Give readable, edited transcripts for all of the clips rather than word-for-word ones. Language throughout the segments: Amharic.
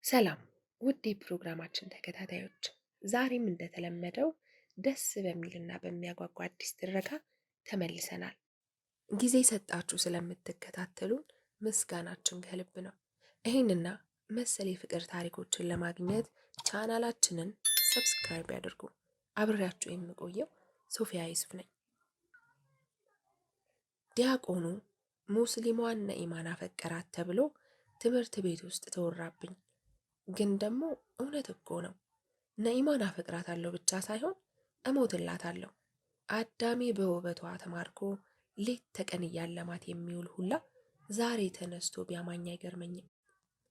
ሰላም ውድ የፕሮግራማችን ተከታታዮች፣ ዛሬም እንደተለመደው ደስ በሚልና በሚያጓጓ አዲስ ትረካ ተመልሰናል። ጊዜ ሰጣችሁ ስለምትከታተሉን ምስጋናችን ከልብ ነው። ይህንና መሰል የፍቅር ታሪኮችን ለማግኘት ቻናላችንን ሰብስክራይብ ያድርጉ። አብሬያችሁ የምቆየው ሶፊያ ዩሱፍ ነኝ። ዲያቆኑ ሙስሊሟን ነኢማን አፈቀራት ተብሎ ትምህርት ቤት ውስጥ ተወራብኝ። ግን ደግሞ እውነት እኮ ነው። ነኢማን አፈቅራታለሁ ብቻ ሳይሆን እሞትላታለሁ። አዳሜ በውበቷ ተማርኮ ሌት ተቀን እያለማት የሚውል ሁላ ዛሬ ተነስቶ ቢያማኝ አይገርመኝም።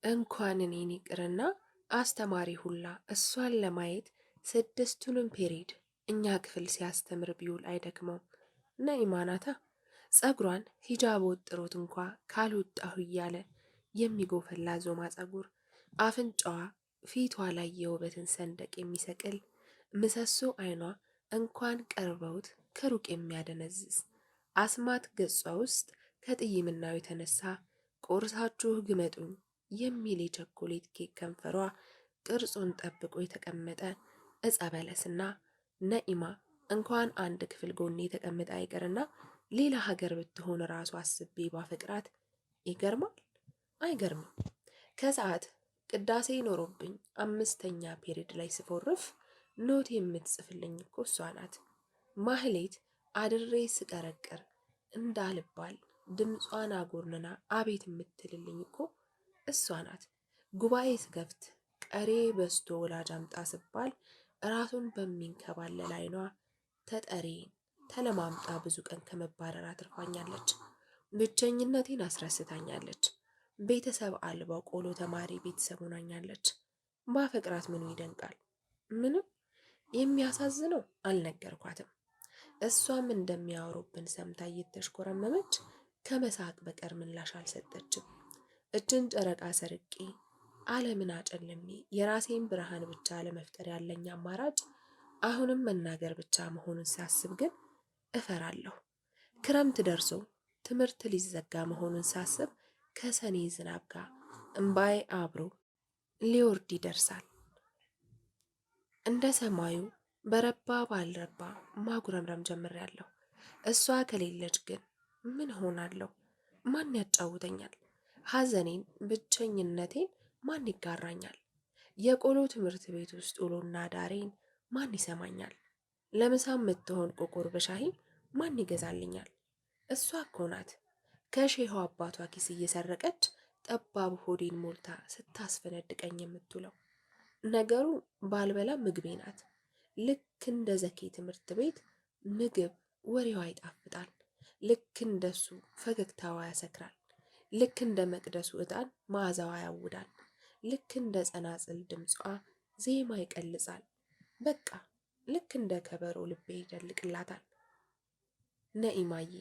እንኳን እኔን ይቅርና አስተማሪ ሁላ እሷን ለማየት ስድስቱንም ፔሪድ እኛ ክፍል ሲያስተምር ቢውል አይደክመው። ነኢማናታ ጸጉሯን ሂጃብ ወጥሮት እንኳ ካልወጣሁ እያለ የሚጎፈላ ዞማ ጸጉር፣ አፍንጫዋ ፊቷ ላይ የውበትን ሰንደቅ የሚሰቅል ምሰሶ፣ አይኗ እንኳን ቀርበውት ከሩቅ የሚያደነዝዝ አስማት ገጿ ውስጥ ከጥይምናው የተነሳ ቆርሳችሁ ግመጡኝ የሚል የቸኮሌት ኬክ ከንፈሯ ቅርጹን ጠብቆ የተቀመጠ እጸ በለስና ነኢማ እንኳን አንድ ክፍል ጎኔ የተቀመጠ አይቀርና ሌላ ሀገር ብትሆን ራሱ አስቤ ባፈቅራት ይገርማል። አይገርምም? ከሰዓት ቅዳሴ ኖሮብኝ አምስተኛ ፔሪድ ላይ ስፎርፍ ኖት የምትጽፍልኝ እኮ እሷ ናት። ማህሌት አድሬ ስቀረቅር እንዳልባል ድምጿን አጎርንና አቤት የምትልልኝ እኮ እሷ ናት። ጉባኤ ስከፍት ቀሬ በስቶ ወላጅ አምጣ ስባል ራሱን በሚንከባለል አይኗ ተጠሬን ተለማምጣ ብዙ ቀን ከመባረር አትርፋኛለች። ብቸኝነቴን አስረስታኛለች። ቤተሰብ አልባው ቆሎ ተማሪ ቤተሰብ ሆናኛለች። ባፈቅራት ምኑ ይደንቃል? ምንም። የሚያሳዝነው አልነገርኳትም። እሷም እንደሚያወሩብን ሰምታ እየተሽኮረመመች ከመሳቅ በቀር ምላሽ አልሰጠችም። እችን ጨረቃ ሰርቄ ዓለምን አጨልሜ የራሴን ብርሃን ብቻ ለመፍጠር ያለኝ አማራጭ አሁንም መናገር ብቻ መሆኑን ሳስብ ግን እፈራለሁ። ክረምት ደርሶ ትምህርት ሊዘጋ መሆኑን ሳስብ ከሰኔ ዝናብ ጋር እምባዬ አብሮ ሊወርድ ይደርሳል። እንደ ሰማዩ በረባ ባልረባ ማጉረምረም ጀምሬያለሁ። እሷ ከሌለች ግን ምን ሆናለሁ? ማን ያጫውተኛል? ሐዘኔን፣ ብቸኝነቴን ማን ይጋራኛል? የቆሎ ትምህርት ቤት ውስጥ ውሎና ዳሬን ማን ይሰማኛል? ለምሳ የምትሆን ቆቆር በሻሂ ማን ይገዛልኛል? እሷ እኮ ናት ከሼሁ አባቷ ኪስ እየሰረቀች ጠባብ ሆዴን ሞልታ ስታስፈነድቀኝ የምትውለው። ነገሩ ባልበላ ምግቤ ናት። ልክ እንደ ዘኬ ትምህርት ቤት ምግብ ወሬዋ ይጣፍጣል። ልክ እንደሱ ፈገግታዋ ያሰክራል። ልክ እንደ መቅደሱ ዕጣን መዓዛዋ ያውዳል። ልክ እንደ ጸናጽል ድምጿ ዜማ ይቀልጻል። በቃ ልክ እንደ ከበሮ ልቤ ይደልቅላታል። ነኢማዬ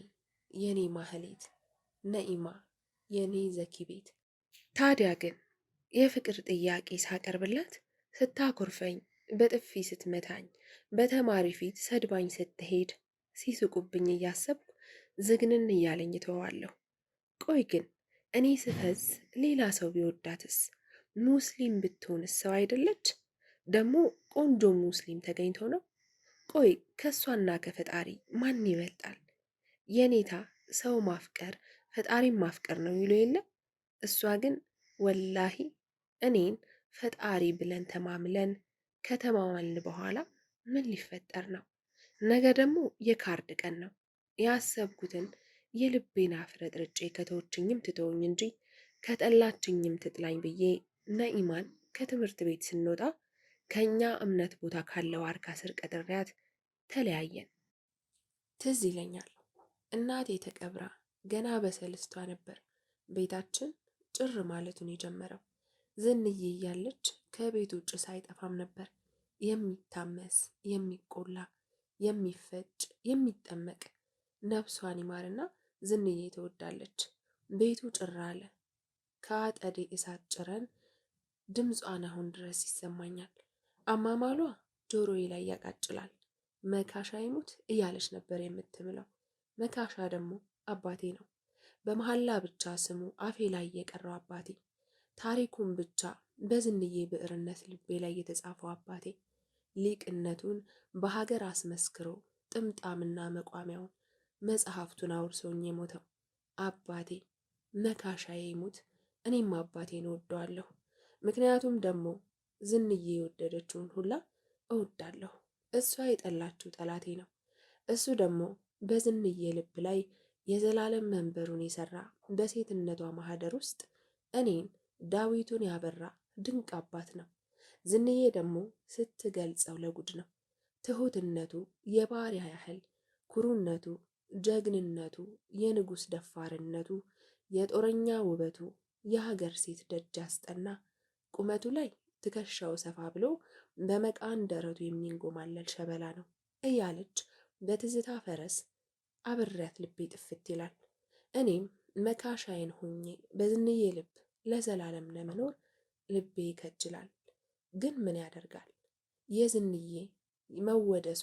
የኔ ማህሌት፣ ነኢማ የኔ ዘኪ ቤት። ታዲያ ግን የፍቅር ጥያቄ ሳቀርብላት ስታኮርፈኝ፣ በጥፊ ስትመታኝ፣ በተማሪ ፊት ሰድባኝ ስትሄድ ሲስቁብኝ እያሰብኩ ዝግንን እያለኝ ተዋለሁ። ቆይ ግን እኔ ስፈዝ ሌላ ሰው ቢወዳትስ? ሙስሊም ብትሆንስ ሰው አይደለች? ደግሞ ቆንጆ ሙስሊም ተገኝቶ ነው? ቆይ ከእሷና ከፈጣሪ ማን ይበልጣል? የኔታ ሰው ማፍቀር ፈጣሪን ማፍቀር ነው ይሉ የለ? እሷ ግን ወላሂ እኔን ፈጣሪ ብለን ተማምለን ከተማማልን በኋላ ምን ሊፈጠር ነው? ነገ ደግሞ የካርድ ቀን ነው። ያሰብኩትን የልቤን አፍረጥርጬ ከተወችኝም ትተውኝ እንጂ ከጠላችኝም ትጥላኝ ብዬ ነኢማን ከትምህርት ቤት ስንወጣ ከኛ እምነት ቦታ ካለው ዋርካ ስር ቀጥሬያት ተለያየን። ትዝ ይለኛል እናቴ ተቀብራ ገና በሰልስቷ ነበር ቤታችን ጭር ማለቱን የጀመረው። ዝንዬ እያለች ከቤት ውጭ ሳይጠፋም ነበር የሚታመስ፣ የሚቆላ፣ የሚፈጭ፣ የሚጠመቅ። ነፍሷን ይማርና ዝንዬ ትወዳለች። ቤቱ ጭር አለ። ከአጠዴ እሳት ጭረን ድምጿን አሁን ድረስ ይሰማኛል። አማማሏ ጆሮዬ ላይ ያቃጭላል። መካሻ ይሙት እያለች ነበር የምትምለው። መካሻ ደግሞ አባቴ ነው። በመሐላ ብቻ ስሙ አፌ ላይ የቀረው አባቴ። ታሪኩን ብቻ በዝንዬ ብዕርነት ልቤ ላይ የተጻፈው አባቴ ሊቅነቱን በሀገር አስመስክሮ ጥምጣምና መቋሚያውን መጽሐፍቱን አውርሶኝ የሞተው አባቴ መካሻዬ ይሙት፣ እኔም አባቴን እወደዋለሁ። ምክንያቱም ደግሞ ዝንዬ የወደደችውን ሁላ እወዳለሁ። እሷ የጠላችው ጠላቴ ነው። እሱ ደግሞ በዝንዬ ልብ ላይ የዘላለም መንበሩን የሰራ በሴትነቷ ማህደር ውስጥ እኔን ዳዊቱን ያበራ ድንቅ አባት ነው። ዝንዬ ደግሞ ስትገልጸው ለጉድ ነው። ትሁትነቱ የባሪያ ያህል፣ ኩሩነቱ፣ ጀግንነቱ፣ የንጉሥ ደፋርነቱ፣ የጦረኛ ውበቱ የሀገር ሴት ደጅ አስጠና። ቁመቱ ላይ ትከሻው ሰፋ ብሎ በመቃን ደረቱ የሚንጎማለል ሸበላ ነው እያለች በትዝታ ፈረስ አብሬያት ልቤ ጥፍት ይላል። እኔም መካሻዬን ሆኜ በዝንዬ ልብ ለዘላለም ለመኖር ልቤ ይከጅላል። ግን ምን ያደርጋል፣ የዝንዬ መወደሷ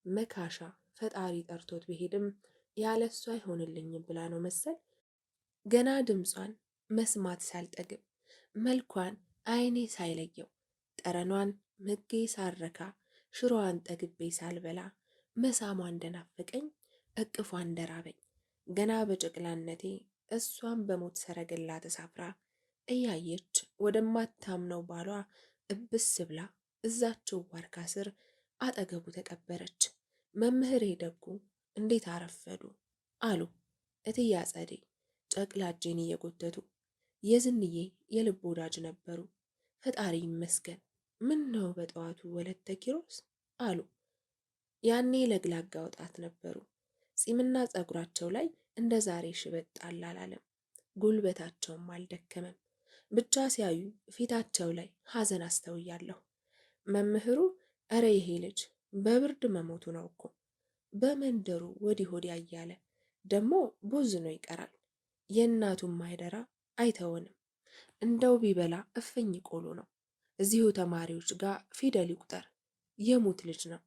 መካሻ ፈጣሪ ጠርቶት ቢሄድም ያለሷ አይሆንልኝም ብላ ነው መሰል ገና ድምጿን መስማት ሳልጠግብ መልኳን አይኔ ሳይለየው ጠረኗን ምጌ ሳረካ ሽሮዋን ጠግቤ ሳልበላ መሳሟ እንደናፈቀኝ እቅፏ እንደራበኝ ገና በጨቅላነቴ እሷን በሞት ሰረገላ ተሳፍራ እያየች ወደማታምነው ባሏ እብስ ብላ እዛችው ዋርካ ስር አጠገቡ ተቀበረች። መምህሬ ደጉ እንዴት አረፈዱ አሉ እትዬ አጸዴ ጨቅላ እጄን እየጎተቱ። የዝንዬ የልብ ወዳጅ ነበሩ፣ ፈጣሪ ይመስገን። ምን ነው በጠዋቱ ወለተ ኪሮስ አሉ። ያኔ ለግላጋ ወጣት ነበሩ። ጺምና ጸጉራቸው ላይ እንደ ዛሬ ሽበጥ አላለም፣ ጉልበታቸውም አልደከመም። ብቻ ሲያዩ ፊታቸው ላይ ሐዘን አስተውያለሁ። መምህሩ እረ ይሄ ልጅ በብርድ መሞቱ ነው እኮ በመንደሩ ወዲህ ወዲያ እያለ ደግሞ ቦዝኖ ይቀራል። የእናቱን ማይደራ አይተውንም። እንደው ቢበላ እፍኝ ቆሎ ነው። እዚሁ ተማሪዎች ጋር ፊደል ይቁጠር። የሙት ልጅ ነው።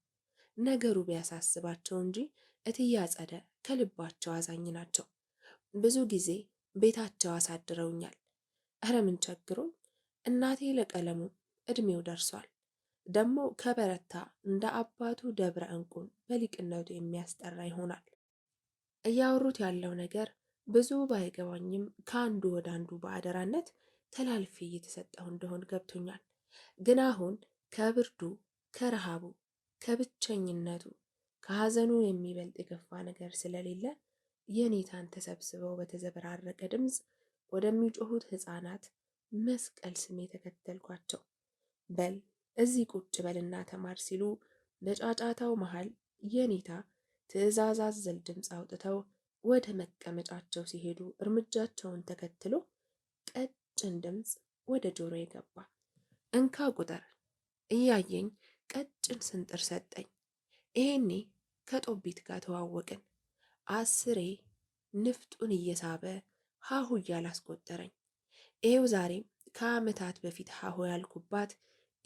ነገሩ ቢያሳስባቸው እንጂ እትዬ አጸደ ከልባቸው አዛኝ ናቸው። ብዙ ጊዜ ቤታቸው አሳድረውኛል። እረ ምን ቸግሮኝ፣ እናቴ ለቀለሙ እድሜው ደርሷል። ደግሞ ከበረታ እንደ አባቱ ደብረ እንቁን በሊቅነቱ የሚያስጠራ ይሆናል። እያወሩት ያለው ነገር ብዙ ባይገባኝም ከአንዱ ወደ አንዱ በአደራነት ተላልፌ እየተሰጠው እንደሆን ገብቶኛል። ግን አሁን ከብርዱ፣ ከረሃቡ፣ ከብቸኝነቱ፣ ከሐዘኑ የሚበልጥ የከፋ ነገር ስለሌለ የኔታን ተሰብስበው በተዘበራረቀ ድምፅ ወደሚጮሁት ሕፃናት መስቀል ስሜ ተከተልኳቸው። በል እዚህ ቁጭ በልና ተማር ሲሉ በጫጫታው መሃል የኔታ ትዕዛዝ አዘል ድምፅ አውጥተው ወደ መቀመጫቸው ሲሄዱ እርምጃቸውን ተከትሎ ቀጭን ድምፅ ወደ ጆሮ የገባ እንካ ቁጥር እያየኝ ቀጭን ስንጥር ሰጠኝ። ይሄኔ ከጦቢት ጋር ተዋወቅን። አስሬ ንፍጡን እየሳበ ሀሁ እያላስቆጠረኝ ይሄው ዛሬም ከዓመታት በፊት ሀሁ ያልኩባት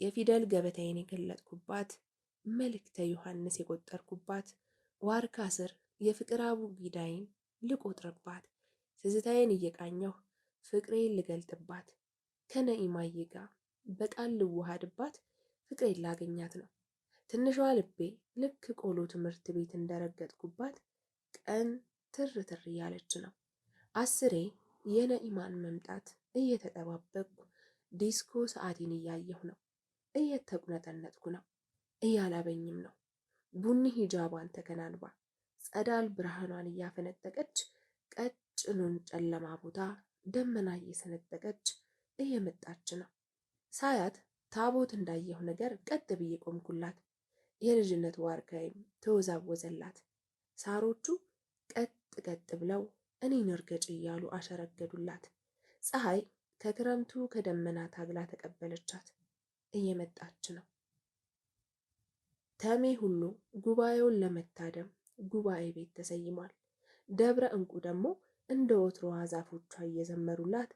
የፊደል ገበታዬን የገለጥኩባት መልእክተ ዮሐንስ የቆጠርኩባት ዋርካ ስር የፍቅር አቡጊዳዬን ልቆጥርባት ትዝታዬን እየቃኘሁ ፍቅሬን ልገልጥባት ከነኢማዬ ጋር በቃል ልዋሃድባት ፍቅሬን ላገኛት ነው። ትንሿ ልቤ ልክ ቆሎ ትምህርት ቤት እንደረገጥኩባት ቀን ትር ትር እያለች ነው። አስሬ የነኢማን መምጣት እየተጠባበቅኩ ዲስኮ ሰዓቴን እያየሁ ነው። እየተቁነጠነጥኩ ነው። እያላበኝም ነው። ቡኒ ሂጃቧን ተከናንባ ጸዳል ብርሃኗን እያፈነጠቀች ቀጭኑን ጨለማ ቦታ ደመና እየሰነጠቀች እየመጣች ነው። ሳያት ታቦት እንዳየሁ ነገር ቀጥ ብዬ ቆምኩላት። የልጅነት ዋርካይም ተወዛወዘላት። ሳሮቹ ቀጥ ቀጥ ብለው እኔን እርገጭ እያሉ አሸረገዱላት። ፀሐይ ከክረምቱ ከደመና ታግላ ተቀበለቻት። እየመጣች ነው። ተሜ ሁሉ ጉባኤውን ለመታደም ጉባኤ ቤት ተሰይሟል። ደብረ እንቁ ደግሞ እንደ ወትሮዋ ዛፎቿ እየዘመሩላት፣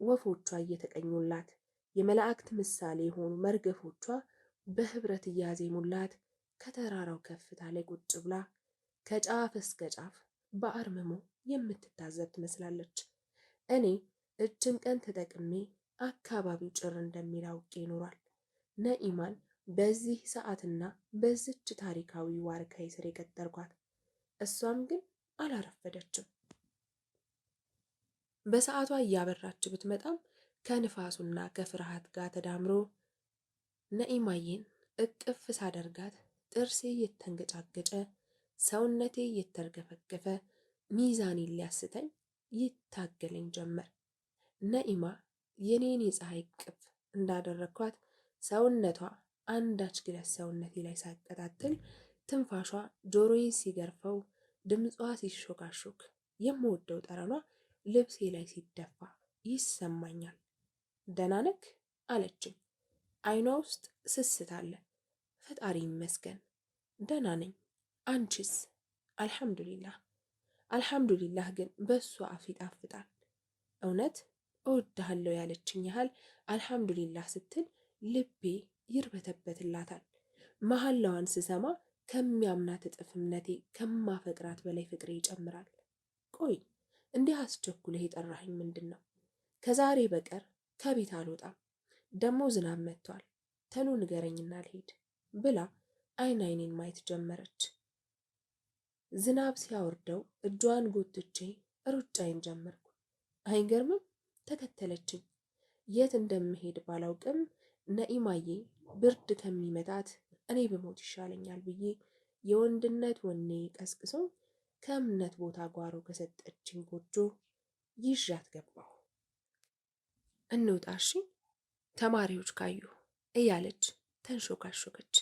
ወፎቿ እየተቀኙላት፣ የመላእክት ምሳሌ የሆኑ መርገፎቿ በህብረት እያዜሙላት ከተራራው ከፍታ ላይ ቁጭ ብላ ከጫፍ እስከ ጫፍ በአርምሞ የምትታዘብ ትመስላለች። እኔ እችን ቀን ተጠቅሜ አካባቢው ጭር እንደሚል አውቄ ይኖሯል። ነኢማን በዚህ ሰዓትና በዚች ታሪካዊ ዋርካይ ስር የቀጠርኳት፣ እሷም ግን አላረፈደችም። በሰዓቷ እያበራች ብትመጣም ከንፋሱና ከፍርሃት ጋር ተዳምሮ ነኢማዬን እቅፍ ሳደርጋት ጥርሴ እየተንገጫገጨ ሰውነቴ እየተርገፈገፈ ሚዛኔን ሊያስተኝ ይታገለኝ ጀመር። ነኢማ የኔን የፀሐይ ቅፍ እንዳደረግኳት ሰውነቷ አንዳች ግለት ሰውነቴ ላይ ሳቀጣጥል ትንፋሿ ጆሮዬን ሲገርፈው ድምጿ ሲሾካሾክ የምወደው ጠረኗ ልብሴ ላይ ሲደፋ ይሰማኛል። ደህና ነክ አለችኝ። አይኗ ውስጥ ስስት አለ። ፈጣሪ ይመስገን ደህና ነኝ። አንቺስ? አልሐምዱሊላህ። አልሐምዱሊላህ ግን በእሷ አፍ ይጣፍጣል። እውነት እወድሃለሁ ያለችኝ ያህል አልሐምዱሊላህ ስትል ልቤ ይርበተበትላታል። መሐላዋን ስሰማ ከሚያምናት እጥፍ እምነቴ ከማፈቅራት በላይ ፍቅሬ ይጨምራል። ቆይ እንዲህ አስቸኩለህ የጠራኸኝ ምንድን ነው? ከዛሬ በቀር ከቤት አልወጣም፣ ደግሞ ዝናብ መጥቷል፣ ተሎ ንገረኝና ልሄድ ብላ አይን አይኔን ማየት ጀመረች። ዝናብ ሲያወርደው እጇን ጎትቼ ሩጫዬን ጀመርኩ። አይገርምም? ተከተለችኝ። የት እንደምሄድ ባላውቅም ነኢማዬ ብርድ ከሚመታት እኔ በሞት ይሻለኛል ብዬ የወንድነት ወኔ ቀስቅሶ ከእምነት ቦታ ጓሮ ከሰጠችኝ ጎጆ ይዣት ገባሁ። እንውጣ እሺ፣ ተማሪዎች ካዩ እያለች ተንሾካሾከች።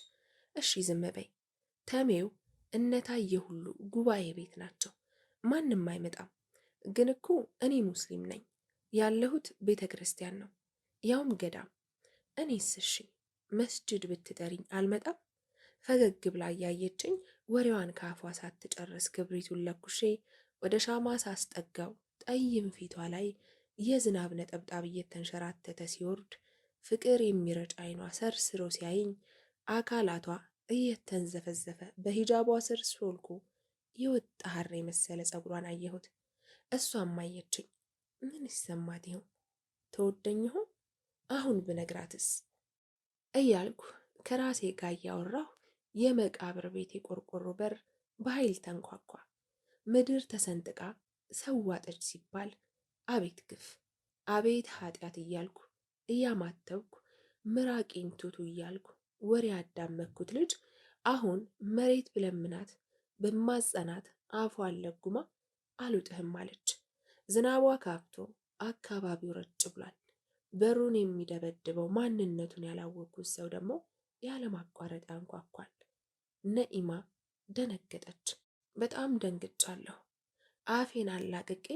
እሺ ዝም በይ ተሜው፣ እነታየ ሁሉ ጉባኤ ቤት ናቸው፣ ማንም አይመጣም። ግን እኮ እኔ ሙስሊም ነኝ፣ ያለሁት ቤተ ክርስቲያን ነው፣ ያውም ገዳም። እኔስ እሺ መስጅድ ብትጠሪኝ አልመጣም። ፈገግ ብላ እያየችኝ ወሬዋን ከአፏ ሳትጨርስ ክብሪቱን ለኩሼ ወደ ሻማ ሳስጠጋው ጠይም ፊቷ ላይ የዝናብ ነጠብጣብ እየተንሸራተተ ሲወርድ ፍቅር የሚረጭ አይኗ ሰርስሮ ሲያይኝ አካላቷ እየተንዘፈዘፈ በሂጃቧ ስር ሾልኮ የወጣ ሐር የመሰለ ጸጉሯን አየሁት። እሷም አየችኝ። ምን ይሰማት ይሆን? ተወደኝ ይሆን? አሁን ብነግራትስ እያልኩ ከራሴ ጋር እያወራሁ የመቃብር ቤት የቆርቆሮ በር በኃይል ተንኳኳ። ምድር ተሰንጥቃ ሰዋጠች ሲባል አቤት ግፍ፣ አቤት ኃጢአት እያልኩ እያማተብኩ ምራቄን ቱቱ እያልኩ ወሬ ያዳመኩት ልጅ አሁን መሬት ብለምናት በማጸናት አፏን ለጉማ አልውጥህም አለች። ዝናቧ ካብቶ አካባቢው ረጭ ብሏል። በሩን የሚደበድበው ማንነቱን ያላወቁት ሰው ደግሞ ያለማቋረጥ ያንኳኳል። ነኢማ ደነገጠች። በጣም ደንግጫለሁ። አፌን አላቅቄ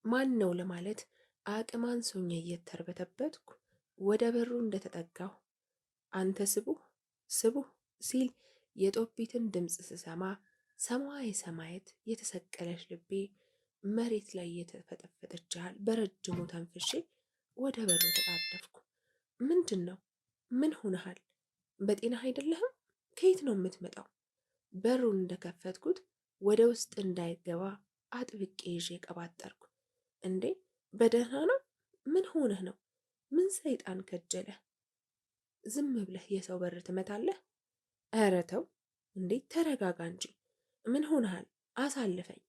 ማን ነው ለማለት አቅም አንሶኝ እየተርበተበትኩ ወደ በሩ እንደተጠጋሁ አንተ ስቡህ ስቡህ ሲል የጦቢትን ድምፅ ስሰማ ሰማይ ሰማየት የተሰቀለች ልቤ መሬት ላይ የተፈጠፈጠች ያህል በረጅሙ ተንፍሼ ወደ በሩ ተጣደፍኩ። ምንድን ነው? ምን ሆነሃል? በጤና አይደለህም? ከየት ነው የምትመጣው? በሩን እንደከፈትኩት ወደ ውስጥ እንዳይገባ አጥብቄ ይዤ ቀባጠርኩ። እንዴ በደህና ነው? ምን ሆነህ ነው? ምን ሰይጣን ከጀለህ? ዝም ብለህ የሰው በር ትመታለህ? ኧረ ተው እንዴ ተረጋጋ እንጂ። ምን ሆነሃል? አሳልፈኝ።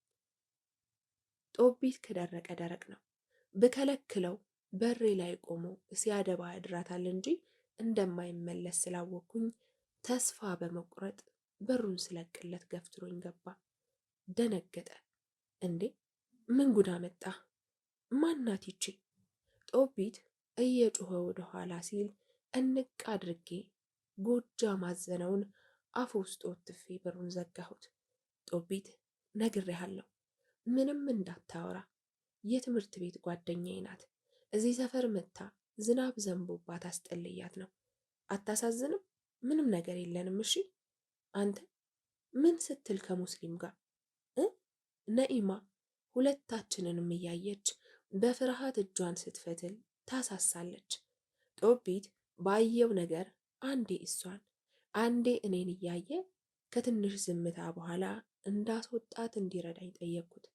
ጦቢት ከደረቀ ደረቅ ነው። ብከለክለው በሬ ላይ ቆሞ ሲያደባ ያድራታል እንጂ እንደማይመለስ ስላወቅኩኝ ተስፋ በመቁረጥ በሩን ስለቅለት ገፍትሮኝ ገባ። ደነገጠ። እንዴ ምን ጉዳ መጣ? ማናት ይቺ? ጦቢት እየጮኸ ወደ ኋላ ሲል እንቅ አድርጌ ጎጃ ማዘነውን አፍ ውስጥ ወትፌ በሩን ዘጋሁት። ጦቢት ነግሬሃለሁ፣ ምንም እንዳታወራ። የትምህርት ቤት ጓደኛዬ ናት። እዚህ ሰፈር መታ ዝናብ ዘንቦባት አስጠልያት ነው። አታሳዝንም? ምንም ነገር የለንም። እሺ አንተ ምን ስትል ከሙስሊም ጋር ነኢማ ሁለታችንንም እያየች በፍርሃት እጇን ስትፈትል ታሳሳለች። ጦቢት ባየው ነገር አንዴ እሷን አንዴ እኔን እያየ ከትንሽ ዝምታ በኋላ እንዳስወጣት እንዲረዳኝ ጠየቅኩት።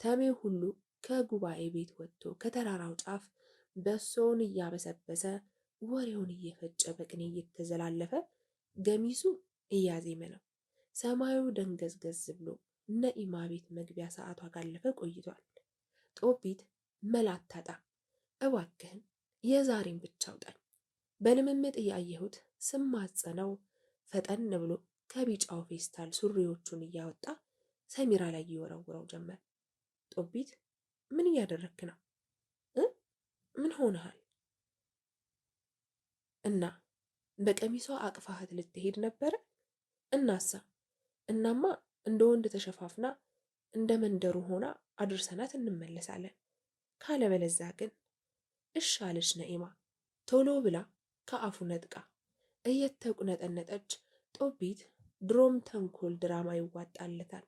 ተሜው ሁሉ ከጉባኤ ቤት ወጥቶ ከተራራው ጫፍ በሶውን እያበሰበሰ ወሬውን እየፈጨ በቅኔ እየተዘላለፈ ገሚሱ እያዜመ ነው። ሰማዩ ደንገዝገዝ ብሎ ነኢማ ቤት መግቢያ ሰዓቷ ካለፈ ቆይቷል። ጦቢት መላ አታጣም። እባክህን የዛሬን ብቻ አውጣኝ። በልምምጥ እያየሁት ስማጸነው ፈጠን ብሎ ከቢጫው ፌስታል ሱሪዎቹን እያወጣ ሰሚራ ላይ ይወረውረው ጀመር። ጦቢት ምን እያደረክ ነው? ምን ሆነሃል? እና በቀሚሷ አቅፋህት ልትሄድ ነበረ? እናሳ እናማ እንደ ወንድ ተሸፋፍና እንደ መንደሩ ሆና አድርሰናት እንመለሳለን። ካለበለዛ ግን እሺ አለች ነኢማ ቶሎ ብላ ከአፉ ነጥቃ። እየተቁነጠነጠች ጦቢት ድሮም ተንኮል ድራማ ይዋጣለታል።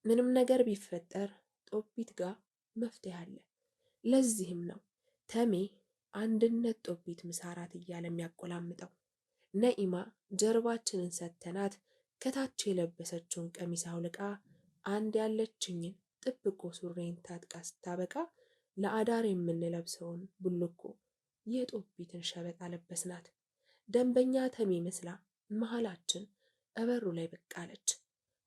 ምንም ነገር ቢፈጠር ጦቢት ጋር መፍትሄ አለ። ለዚህም ነው ተሜ አንድነት ጦቢት ምሳራት እያለ የሚያቆላምጠው። ነኢማ ጀርባችንን ሰተናት ከታች የለበሰችውን ቀሚስ አውልቃ አንድ ያለችኝን ጥብቆ ሱሬን ታጥቃ ስታበቃ ለአዳር የምንለብሰውን ቡልኮ የጦቢትን ሸበጥ አለበስናት። ደንበኛ ተሜ መስላ መሀላችን እበሩ ላይ በቃለች።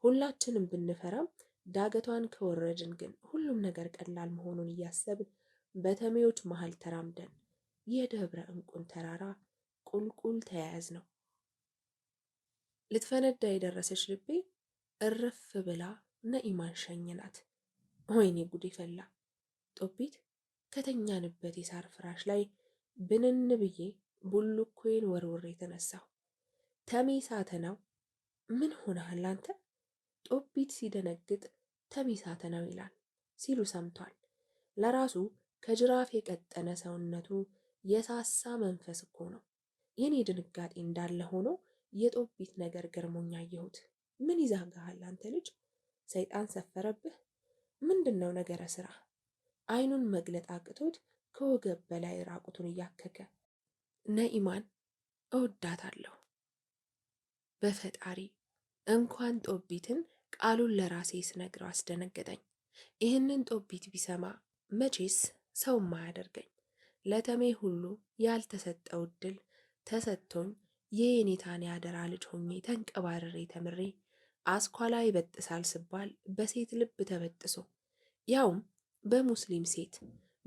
ሁላችንም ብንፈራም ዳገቷን ከወረድን ግን ሁሉም ነገር ቀላል መሆኑን እያሰብን በተሜዎች መሃል ተራምደን የደብረ እንቁን ተራራ ቁልቁል ተያያዝ ነው። ልትፈነዳ የደረሰች ልቤ እርፍ ብላ ነኢማን ሸኝናት። ወይኔ ጉድ ፈላ። ጦቢት ከተኛንበት የሳር ፍራሽ ላይ ብንን ብዬ ቡልኮዬን ወርውሬ የተነሳሁ። ተሜ ሳተናው ምን ሆነሃል አንተ? ጦቢት ሲደነግጥ ተሜ ሳተናው ይላል ሲሉ ሰምቷል። ለራሱ ከጅራፍ የቀጠነ ሰውነቱ የሳሳ መንፈስ እኮ ነው። የኔ ድንጋጤ እንዳለ ሆኖ የጦቢት ነገር ገርሞኛ አየሁት። ምን ይዛጋሃል አንተ ልጅ? ሰይጣን ሰፈረብህ? ምንድን ነው ነገረ ስራ? አይኑን መግለጥ አቅቶት ከወገብ በላይ ራቁቱን እያከከ ነኢማን እወዳታለሁ። በፈጣሪ እንኳን ጦቢትን ቃሉን ለራሴ ስነግረው አስደነገጠኝ። ይህንን ጦቢት ቢሰማ መቼስ ሰውም አያደርገኝ። ለተሜ ሁሉ ያልተሰጠው እድል ተሰጥቶኝ የኔታን ያደራ ልጅ ሆኜ ተንቀባርሬ ተምሬ አስኳላ ይበጥሳል ስባል በሴት ልብ ተበጥሶ ያውም በሙስሊም ሴት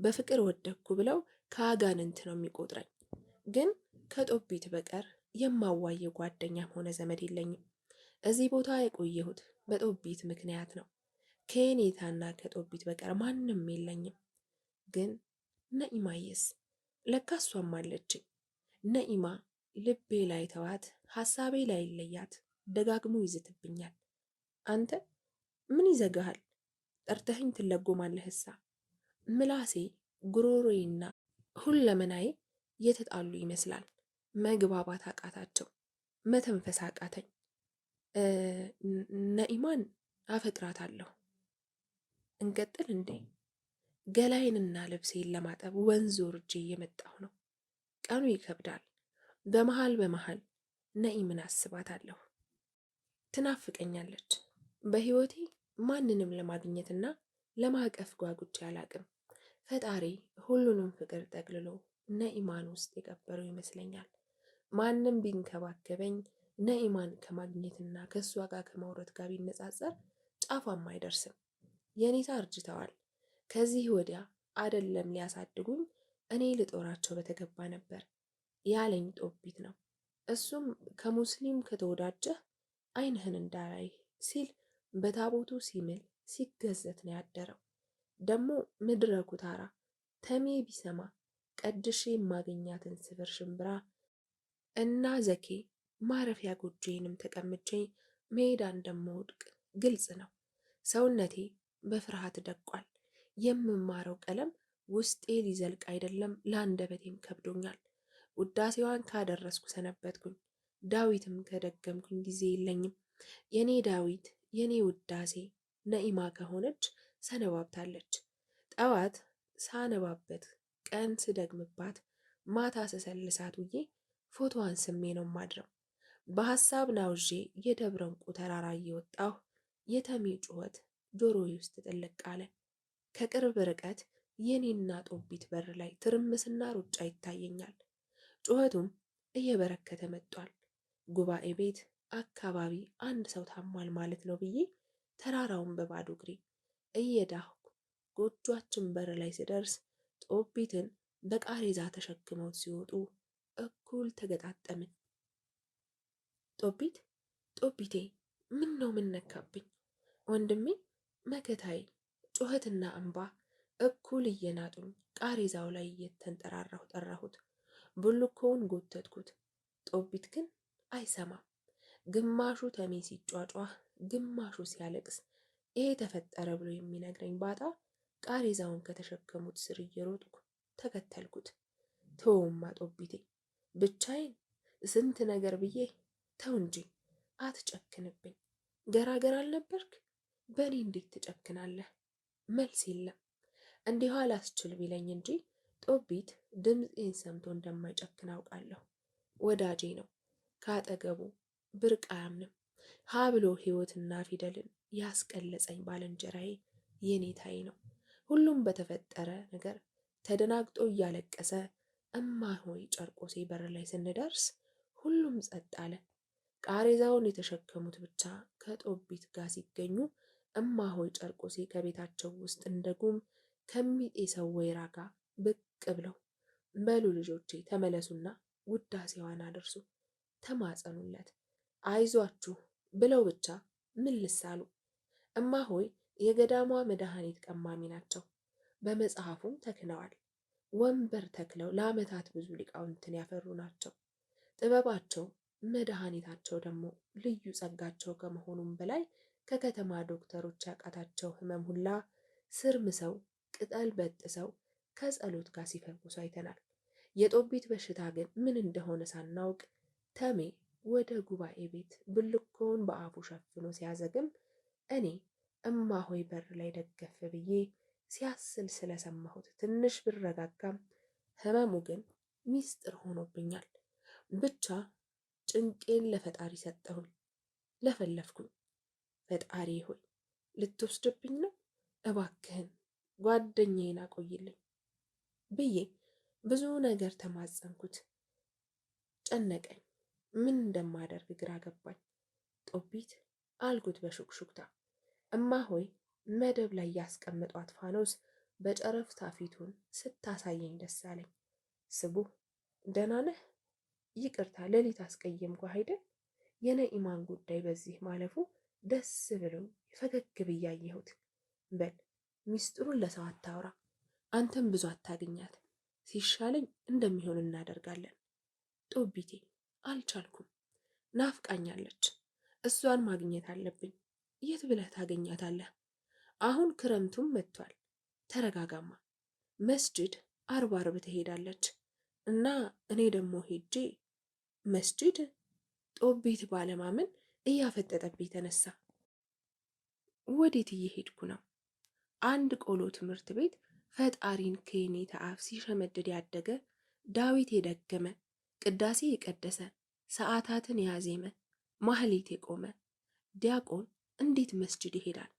በፍቅር ወደኩ ብለው ከአጋንንት ነው የሚቆጥረኝ። ግን ከጦቢት በቀር የማዋየ ጓደኛም ሆነ ዘመድ የለኝም። እዚህ ቦታ የቆየሁት በጦቢት ምክንያት ነው። ከኔታና ከጦቢት በቀር ማንም የለኝም። ግን ነኢማዬስ? ለካ እሷም አለችኝ። ነኢማ ልቤ ላይ ተዋት፣ ሐሳቤ ላይ ለያት፣ ደጋግሞ ይዝትብኛል። አንተ ምን ይዘጋሃል? ጠርተኸኝ ትለጎማለህሳ? ምላሴ ጉሮሮዬና ሁለመናዬ የተጣሉ ይመስላል። መግባባት አቃታቸው፣ መተንፈስ አቃተኝ። ነኢማን አፈቅራታለሁ። እንቀጥል እንዴ? ገላይንና ልብሴን ለማጠብ ወንዝ ወርጄ እየመጣሁ ነው። ቀኑ ይከብዳል። በመሃል ነኢምን አስባታለሁ። ትናፍቀኛለች። በህይወቴ ማንንም ለማግኘትና ለማቀፍ ጓጉቼ አላቅም። ፈጣሪ ሁሉንም ፍቅር ጠቅልሎ ነኢማን ውስጥ የቀበረው ይመስለኛል። ማንም ቢንከባከበኝ ነኢማን ከማግኘትና ከእሷ ጋር ከማውረት ጋር ቢነጻጸር ጫፏም አይደርስም። የኔታ አርጅተዋል። ከዚህ ወዲያ አደለም ሊያሳድጉኝ እኔ ልጦራቸው በተገባ ነበር ያለኝ ጦቢት ነው። እሱም ከሙስሊም ከተወዳጀህ ዓይንህን እንዳላይ ሲል በታቦቱ ሲምል ሲገዘት ነው ያደረው። ደግሞ ምድረ ኩታራ ተሜ ቢሰማ ቀድሼ የማገኛትን ስፍር ሽምብራ እና ዘኬ ማረፊያ ጎጆዬንም ተቀምጬ ሜዳ እንደምወድቅ ግልጽ ነው። ሰውነቴ በፍርሃት ደቋል። የምማረው ቀለም ውስጤ ሊዘልቅ አይደለም፣ ለአንደበቴም ከብዶኛል። ውዳሴዋን ካደረስኩ ሰነበትኩኝ፣ ዳዊትም ከደገምኩኝ ጊዜ የለኝም። የኔ ዳዊት የኔ ውዳሴ ነኢማ ከሆነች ሰነባብታለች። ጠዋት ሳነባበት፣ ቀን ስደግምባት፣ ማታ ስሰልሳት ውዬ ፎቶዋን ስሜ ነው ማድረው። በሐሳብ ናውዤ የደብረ እንቁ ተራራ እየወጣሁ የተሜ ጩኸት ጆሮዬ ውስጥ ጥልቅ አለ። ከቅርብ ርቀት የኔና ጦቢት በር ላይ ትርምስና ሩጫ ይታየኛል። ጩኸቱም እየበረከተ መጥቷል። ጉባኤ ቤት አካባቢ አንድ ሰው ታሟል ማለት ነው ብዬ ተራራውን በባዶ እግሬ እየዳህኩ ጎጇችን በር ላይ ስደርስ ጦቢትን በቃሬዛ ተሸክመው ሲወጡ እኩል ተገጣጠምን። ጦቢት ጦቢቴ፣ ምን ነው ምን ነካብኝ? ወንድሜ መከታዬ። ጩኸትና እንባ እኩል እየናጡኝ ቃሬዛው ላይ እየተንጠራራሁ ጠራሁት። ቡልኮውን ጎተትኩት። ጦቢት ግን አይሰማም። ግማሹ ተሜ ሲጯጯህ፣ ግማሹ ሲያለቅስ ይሄ ተፈጠረ ብሎ የሚነግረኝ ባጣ ቃሬዛውን ከተሸከሙት ስር እየሮጥኩ ተከተልኩት። ተውማ ጦቢቴ፣ ብቻዬን ስንት ነገር ብዬ። ተው እንጂ አትጨክንብኝ። ገራገር አልነበርክ? በእኔ እንዴት ትጨክናለህ? መልስ የለም። እንዲሁ አላስችል ቢለኝ እንጂ ጦቢት ድምፄን ሰምቶ እንደማይጨክን አውቃለሁ። ወዳጄ ነው። ካጠገቡ ብርቅ አያምንም። ሀ ብሎ ሕይወትና ፊደልን ያስቀለጸኝ ባልንጀራዬ የኔታዬ ነው። ሁሉም በተፈጠረ ነገር ተደናግጦ እያለቀሰ እማሆይ ጨርቆሴ በር ላይ ስንደርስ ሁሉም ጸጥ አለ። ቃሬዛውን የተሸከሙት ብቻ ከጦቢት ጋር ሲገኙ እማሆይ ጨርቆሴ ከቤታቸው ውስጥ እንደ ጉም ከሚጤሰው ወይራ ጋር ብቅ ብለው በሉ ልጆቼ ተመለሱና ውዳሴዋን አድርሱ፣ ተማጸኑለት፣ አይዟችሁ ብለው ብቻ ምን ልሳሉ። እማሆይ የገዳሟ መድኃኒት ቀማሚ ናቸው። በመጽሐፉም ተክነዋል። ወንበር ተክለው ለዓመታት ብዙ ሊቃውንትን ያፈሩ ናቸው። ጥበባቸው መድኃኒታቸው ደግሞ ልዩ ጸጋቸው ከመሆኑም በላይ ከከተማ ዶክተሮች ያቃታቸው ሕመም ሁላ ስር ምሰው ቅጠል በጥሰው ከጸሎት ጋር ሲፈውሱ አይተናል። የጦቢት በሽታ ግን ምን እንደሆነ ሳናውቅ ተሜ ወደ ጉባኤ ቤት ብልኮውን በአፉ ሸፍኖ ሲያዘግም እኔ እማሆይ በር ላይ ደገፍ ብዬ ሲያስል ስለሰማሁት ትንሽ ብረጋጋም ሕመሙ ግን ሚስጥር ሆኖብኛል። ብቻ ጭንቄን ለፈጣሪ ሰጠሁኝ። ለፈለፍኩኝ። ፈጣሪ ሆይ ልትወስድብኝ ነው? እባክህን ጓደኛዬን አቆይልኝ ብዬ ብዙ ነገር ተማጸንኩት። ጨነቀኝ። ምን እንደማደርግ ግራ ገባኝ። ጦቢት አልኩት በሹክሹክታ። እማሆይ መደብ ላይ ያስቀምጧት ፋኖስ በጨረፍታ ፊቱን ስታሳየኝ ደስ አለኝ። ስቡ ደህና ነህ? ይቅርታ ሌሊት አስቀየምኩ አይደል? የነኢማን ጉዳይ በዚህ ማለፉ ደስ ብሎኝ ፈገግ ብዬ አየሁት። በል ሚስጥሩን ለሰው አታውራ፣ አንተም ብዙ አታገኛት። ሲሻለኝ እንደሚሆን እናደርጋለን። ጦቢቴ አልቻልኩም። ናፍቃኛለች። እሷን ማግኘት አለብኝ። የት ብለህ ታገኛታለህ? አሁን ክረምቱም መጥቷል። ተረጋጋማ። መስጅድ አርብ አርብ ትሄዳለች እና እኔ ደግሞ ሄጄ መስጅድ። ጦቢት ባለማመን እያፈጠጠብኝ ተነሳ። ወዴት እየሄድኩ ነው? አንድ ቆሎ ትምህርት ቤት ፈጣሪን ከኔታ አፍ ሲሸመድድ ያደገ፣ ዳዊት የደገመ፣ ቅዳሴ የቀደሰ፣ ሰዓታትን ያዜመ፣ ማህሌት የቆመ ዲያቆን እንዴት መስጅድ ይሄዳል?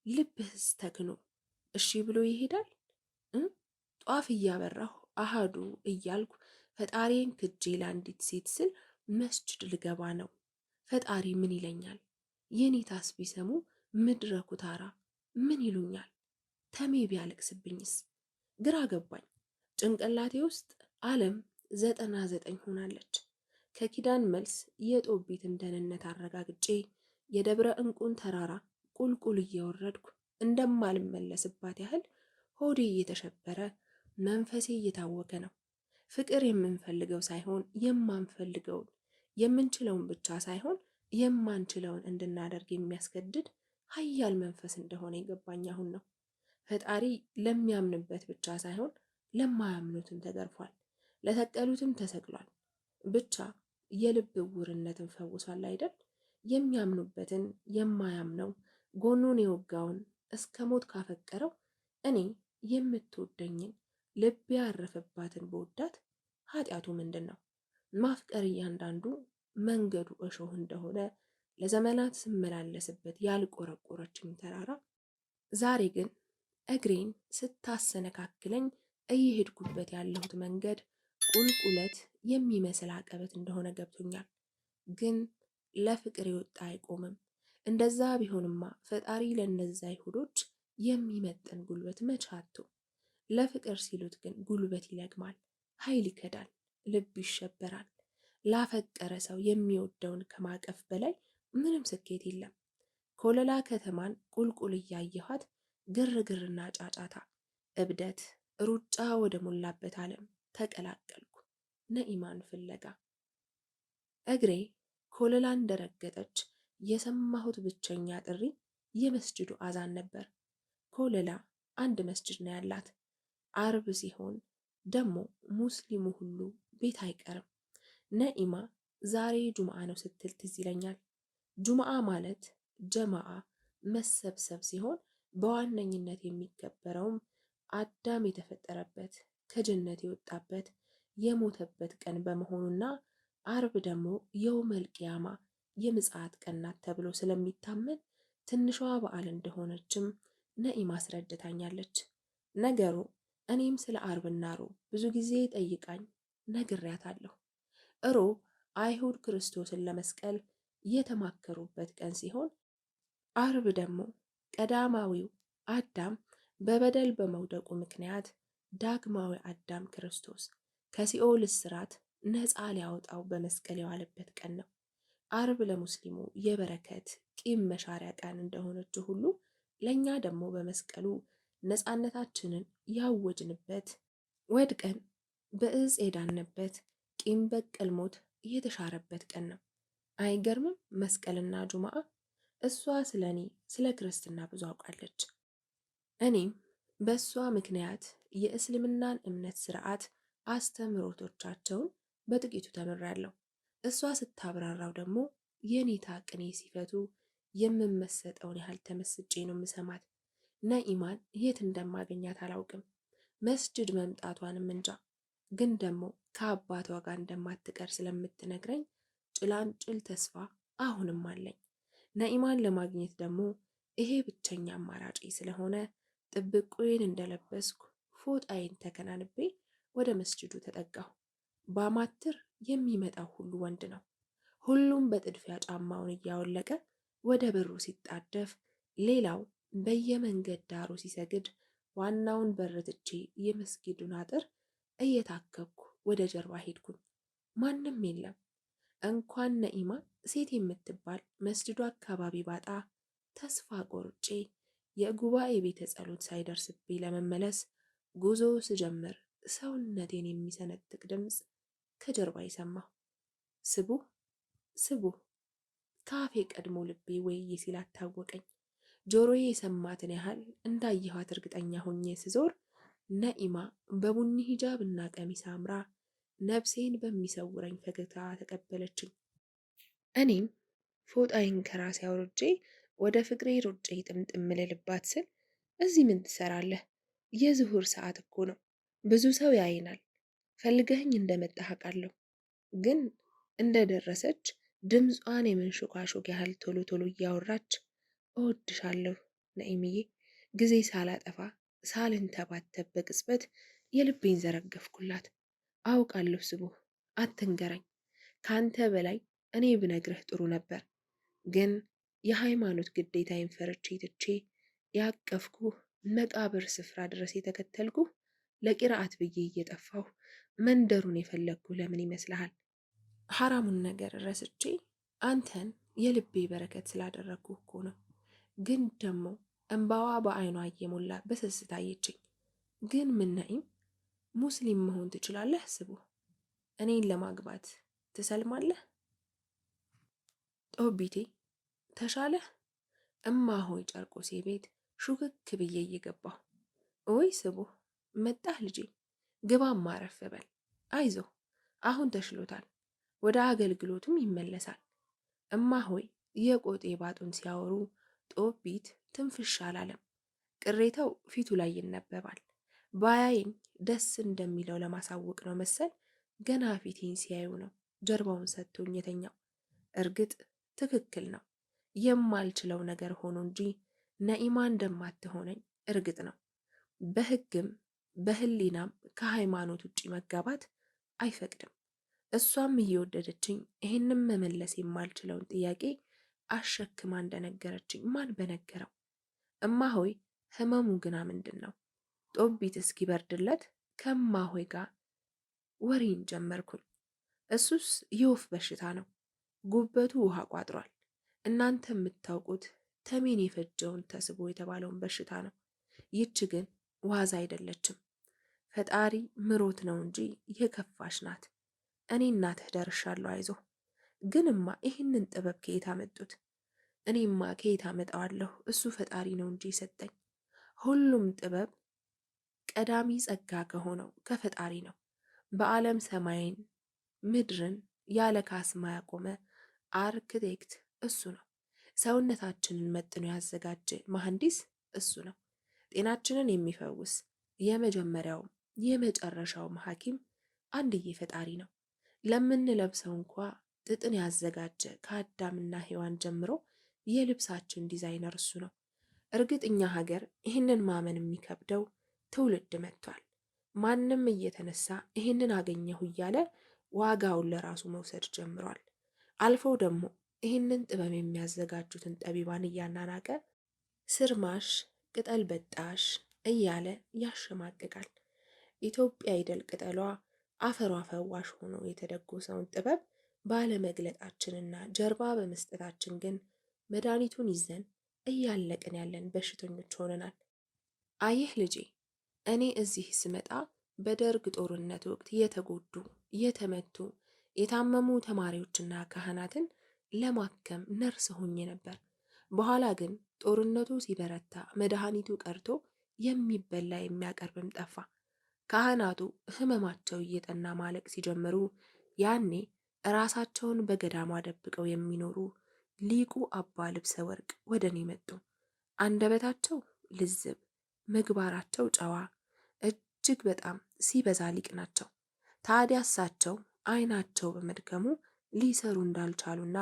ልብህስ ተክኖ እሺ ብሎ ይሄዳል? ጧፍ እያበራሁ አሃዱ እያልኩ ፈጣሪን ክጄ ለአንዲት ሴት ስል መስጅድ ልገባ ነው። ፈጣሪ ምን ይለኛል? የኔታስ ቢሰሙ ምድረ ኩታራ ምን ይሉኛል? ተሜ ቢያለቅስብኝስ? ግራ ገባኝ። ጭንቅላቴ ውስጥ ዓለም 99 ሆናለች። ከኪዳን መልስ የጦቢትን ደህንነት አረጋግጬ የደብረ እንቁን ተራራ ቁልቁል እየወረድኩ እንደማልመለስባት ያህል ሆዴ እየተሸበረ መንፈሴ እየታወከ ነው። ፍቅር የምንፈልገው ሳይሆን የማንፈልገውን፣ የምንችለውን ብቻ ሳይሆን የማንችለውን እንድናደርግ የሚያስገድድ ኃያል መንፈስ እንደሆነ የገባኝ አሁን ነው። ፈጣሪ ለሚያምንበት ብቻ ሳይሆን ለማያምኑትም ተገርፏል፣ ለተቀሉትም ተሰቅሏል። ብቻ የልብ ዕውርነትን ፈውሷል አይደል? የሚያምኑበትን የማያምነው ጎኑን የወጋውን እስከ ሞት ካፈቀረው እኔ የምትወደኝን ልብ ያረፈባትን በወዳት ኃጢአቱ ምንድን ነው? ማፍቀር እያንዳንዱ መንገዱ እሾህ እንደሆነ ለዘመናት ስመላለስበት ያልቆረቆረችኝ ተራራ ዛሬ ግን እግሬን ስታሰነካክለኝ እየሄድኩበት ያለሁት መንገድ ቁልቁለት የሚመስል አቀበት እንደሆነ ገብቶኛል። ግን ለፍቅር የወጣ አይቆምም። እንደዛ ቢሆንማ ፈጣሪ ለእነዛ አይሁዶች የሚመጥን ጉልበት መች አጡ? ለፍቅር ሲሉት ግን ጉልበት ይለግማል፣ ኃይል ይከዳል፣ ልብ ይሸበራል። ላፈቀረ ሰው የሚወደውን ከማቀፍ በላይ ምንም ስኬት የለም። ኮለላ ከተማን ቁልቁል እያየኋት ግርግርና ጫጫታ፣ እብደት፣ ሩጫ ወደ ሞላበት ዓለም ተቀላቀልኩ ነኢማን ፍለጋ። እግሬ ኮለላ እንደረገጠች የሰማሁት ብቸኛ ጥሪ የመስጅዱ አዛን ነበር። ኮለላ አንድ መስጅድ ነው ያላት። አርብ ሲሆን ደግሞ ሙስሊሙ ሁሉ ቤት አይቀርም። ነኢማ ዛሬ ጁምዓ ነው ስትል ትዝ ይለኛል። ጁምዓ ማለት ጀማዓ መሰብሰብ ሲሆን በዋነኝነት የሚከበረውም አዳም የተፈጠረበት ከጀነት የወጣበት የሞተበት ቀን በመሆኑና አርብ ደግሞ የውመል ቂያማ የምጽአት ቀን ናት ተብሎ ስለሚታመን ትንሿ በዓል እንደሆነችም ነኢማ አስረድታኛለች። ነገሩ እኔም ስለ አርብና ሮብ ብዙ ጊዜ ጠይቃኝ ነግሬያታለሁ። ሮብ አይሁድ ክርስቶስን ለመስቀል የተማከሩበት ቀን ሲሆን አርብ ደግሞ ቀዳማዊው አዳም በበደል በመውደቁ ምክንያት ዳግማዊ አዳም ክርስቶስ ከሲኦል እስራት ነፃ ሊያወጣው በመስቀል የዋለበት ቀን ነው። አርብ ለሙስሊሙ የበረከት ቂም መሻሪያ ቀን እንደሆነችው ሁሉ ለእኛ ደግሞ በመስቀሉ ነፃነታችንን ያወጅንበት፣ ወድቀን በእጽ የዳንበት፣ ቂም በቀል ሞት የተሻረበት ቀን ነው። አይገርምም? መስቀልና ጁምዓ። እሷ ስለ እኔ ስለ ክርስትና ብዙ አውቃለች። እኔም በእሷ ምክንያት የእስልምናን እምነት ስርዓት አስተምህሮቶቻቸውን በጥቂቱ ተምሬያለሁ። እሷ ስታብራራው ደግሞ የኔታ ቅኔ ሲፈቱ የምመሰጠውን ያህል ተመስጬ ነው የምሰማት። ነኢማን የት እንደማገኛት አላውቅም። መስጅድ መምጣቷንም እንጃ። ግን ደግሞ ከአባቷ ጋር እንደማትቀር ስለምትነግረኝ ጭላንጭል ተስፋ አሁንም አለኝ። ነኢማን ለማግኘት ደግሞ ይሄ ብቸኛ አማራጭ ስለሆነ ጥብቁዬን እንደለበስኩ ፎጣዬን ተከናንቤ ወደ መስጅዱ ተጠጋሁ። ባማትር የሚመጣው ሁሉ ወንድ ነው። ሁሉም በጥድፊያ ጫማውን እያወለቀ ወደ በሩ ሲጣደፍ፣ ሌላው በየመንገድ ዳሩ ሲሰግድ፣ ዋናውን በር ትቼ የመስጊዱን አጥር እየታከብኩ ወደ ጀርባ ሄድኩኝ። ማንም የለም። እንኳን ነኢማ ሴት የምትባል መስጅዱ አካባቢ ባጣ ተስፋ ቆርጬ የጉባኤ ቤተ ጸሎት ሳይደርስብኝ ለመመለስ ጉዞ ስጀምር ሰውነቴን የሚሰነጥቅ ድምፅ ከጀርባ ይሰማሁ። ስቡ ስቡ። ካፌ ቀድሞ ልቤ ወይዬ ሲል አታወቀኝ። ጆሮዬ የሰማትን ያህል እንዳየኋት እርግጠኛ ሆኜ ስዞር ነኢማ በቡኒ ሂጃብ እና ቀሚስ አምራ ነፍሴን በሚሰውረኝ ፈገግታ ተቀበለችኝ። እኔም ፎጣዬን ከራሴ አውርጄ ወደ ፍቅሬ ሮጬ ጥምጥም ልልባት ስል እዚህ ምን ትሰራለህ? የዝሁር ሰዓት እኮ ነው። ብዙ ሰው ያይናል። ፈልገህኝ እንደመጣህ አውቃለሁ። ግን እንደደረሰች ድምጿን የመንሾካሾክ ያህል ቶሎ ቶሎ እያወራች እወድሻለሁ ነኢምዬ፣ ጊዜ ሳላጠፋ ሳልንተባተብ በቅጽበት የልቤን ዘረገፍኩላት። አውቃለሁ ስቡ፣ አትንገረኝ። ካንተ በላይ እኔ ብነግርህ ጥሩ ነበር። ግን የሃይማኖት ግዴታዬን ፈርቼ ትቼ ያቀፍኩ መቃብር ስፍራ ድረስ የተከተልኩ ለቂርአት ብዬ እየጠፋሁ መንደሩን የፈለግኩ ለምን ይመስልሃል? ሐራሙን ነገር ረስቼ አንተን የልቤ በረከት ስላደረግኩ እኮ ነው። ግን ደግሞ እንባዋ በአይኗ እየሞላ በስስት አየችኝ። ግን ምን ነኢም፣ ሙስሊም መሆን ትችላለህ ስቡ? እኔን ለማግባት ትሰልማለህ? ጦቢቴ ተሻለህ? እማ ሆይ ጨርቆሴ ቤት ሹክክ ብዬ እየገባሁ፣ ወይ ስቡ መጣህ ልጄ፣ ግባም ማረፍ በል። አይዞህ አሁን ተሽሎታል፣ ወደ አገልግሎቱም ይመለሳል። እማ ሆይ የቆጤ ባጡን ሲያወሩ ጦቢት ትንፍሽ አላለም። ቅሬታው ፊቱ ላይ ይነበባል። ባያይኝ ደስ እንደሚለው ለማሳወቅ ነው መሰል ገና ፊቴን ሲያዩ ነው ጀርባውን ሰጥቶኝ የተኛው። እርግጥ ትክክል ነው። የማልችለው ነገር ሆኖ እንጂ ነኢማ እንደማትሆነኝ እርግጥ ነው። በሕግም በሕሊናም ከሃይማኖት ውጪ መጋባት አይፈቅድም። እሷም እየወደደችኝ ይህንም መመለስ የማልችለውን ጥያቄ አሸክማ እንደነገረችኝ ማን በነገረው? እማሆይ ህመሙ ግና ምንድን ነው? ጦቢት እስኪበርድለት ከእማሆይ ጋር ወሬን ጀመርኩኝ። እሱስ የወፍ በሽታ ነው፣ ጉበቱ ውሃ ቋጥሯል። እናንተ የምታውቁት ተሜን የፈጀውን ተስቦ የተባለውን በሽታ ነው። ይች ግን ዋዛ አይደለችም። ፈጣሪ ምሮት ነው እንጂ የከፋሽ ናት። እኔ እናትህ ደርሻለሁ፣ አይዞህ። ግንማ ይህንን ጥበብ ከየት አመጡት? እኔማ ከየት አመጣዋለሁ? እሱ ፈጣሪ ነው እንጂ ሰጠኝ። ሁሉም ጥበብ ቀዳሚ ጸጋ ከሆነው ከፈጣሪ ነው። በዓለም ሰማይን ምድርን ያለ ካስማ ያቆመ አርክቴክት እሱ ነው። ሰውነታችንን መጥኖ ያዘጋጀ መሐንዲስ እሱ ነው። ጤናችንን የሚፈውስ የመጀመሪያውም የመጨረሻውም ሐኪም አንድዬ ፈጣሪ ነው። ለምንለብሰው እንኳ ጥጥን ያዘጋጀ ከአዳምና ሔዋን ጀምሮ የልብሳችን ዲዛይነር እሱ ነው። እርግጥ እኛ ሀገር ይህንን ማመን የሚከብደው ትውልድ መጥቷል። ማንም እየተነሳ ይህንን አገኘሁ እያለ ዋጋውን ለራሱ መውሰድ ጀምሯል። አልፈው ደግሞ ይህንን ጥበብ የሚያዘጋጁትን ጠቢባን እያናናቀ ስርማሽ ቅጠል በጣሽ እያለ ያሸማቅቃል። ኢትዮጵያ አይደል ቅጠሏ አፈሯ ፈዋሽ ሆኖ የተደጎሰውን ጥበብ ባለመግለጣችንና ጀርባ በመስጠታችን ግን መድኃኒቱን ይዘን እያለቅን ያለን በሽተኞች ሆነናል። አየህ ልጄ፣ እኔ እዚህ ስመጣ በደርግ ጦርነት ወቅት የተጎዱ የተመቱ የታመሙ ተማሪዎችና ካህናትን ለማከም ነርስ ሆኜ ነበር። በኋላ ግን ጦርነቱ ሲበረታ መድኃኒቱ ቀርቶ የሚበላ የሚያቀርብም ጠፋ። ካህናቱ ህመማቸው እየጠና ማለቅ ሲጀምሩ ያኔ ራሳቸውን በገዳሟ ደብቀው የሚኖሩ ሊቁ አባ ልብሰ ወርቅ ወደ እኔ መጡ። አንደበታቸው ልዝብ፣ ምግባራቸው ጨዋ፣ እጅግ በጣም ሲበዛ ሊቅ ናቸው። ታዲያ እሳቸው አይናቸው በመድከሙ ሊሰሩ እንዳልቻሉና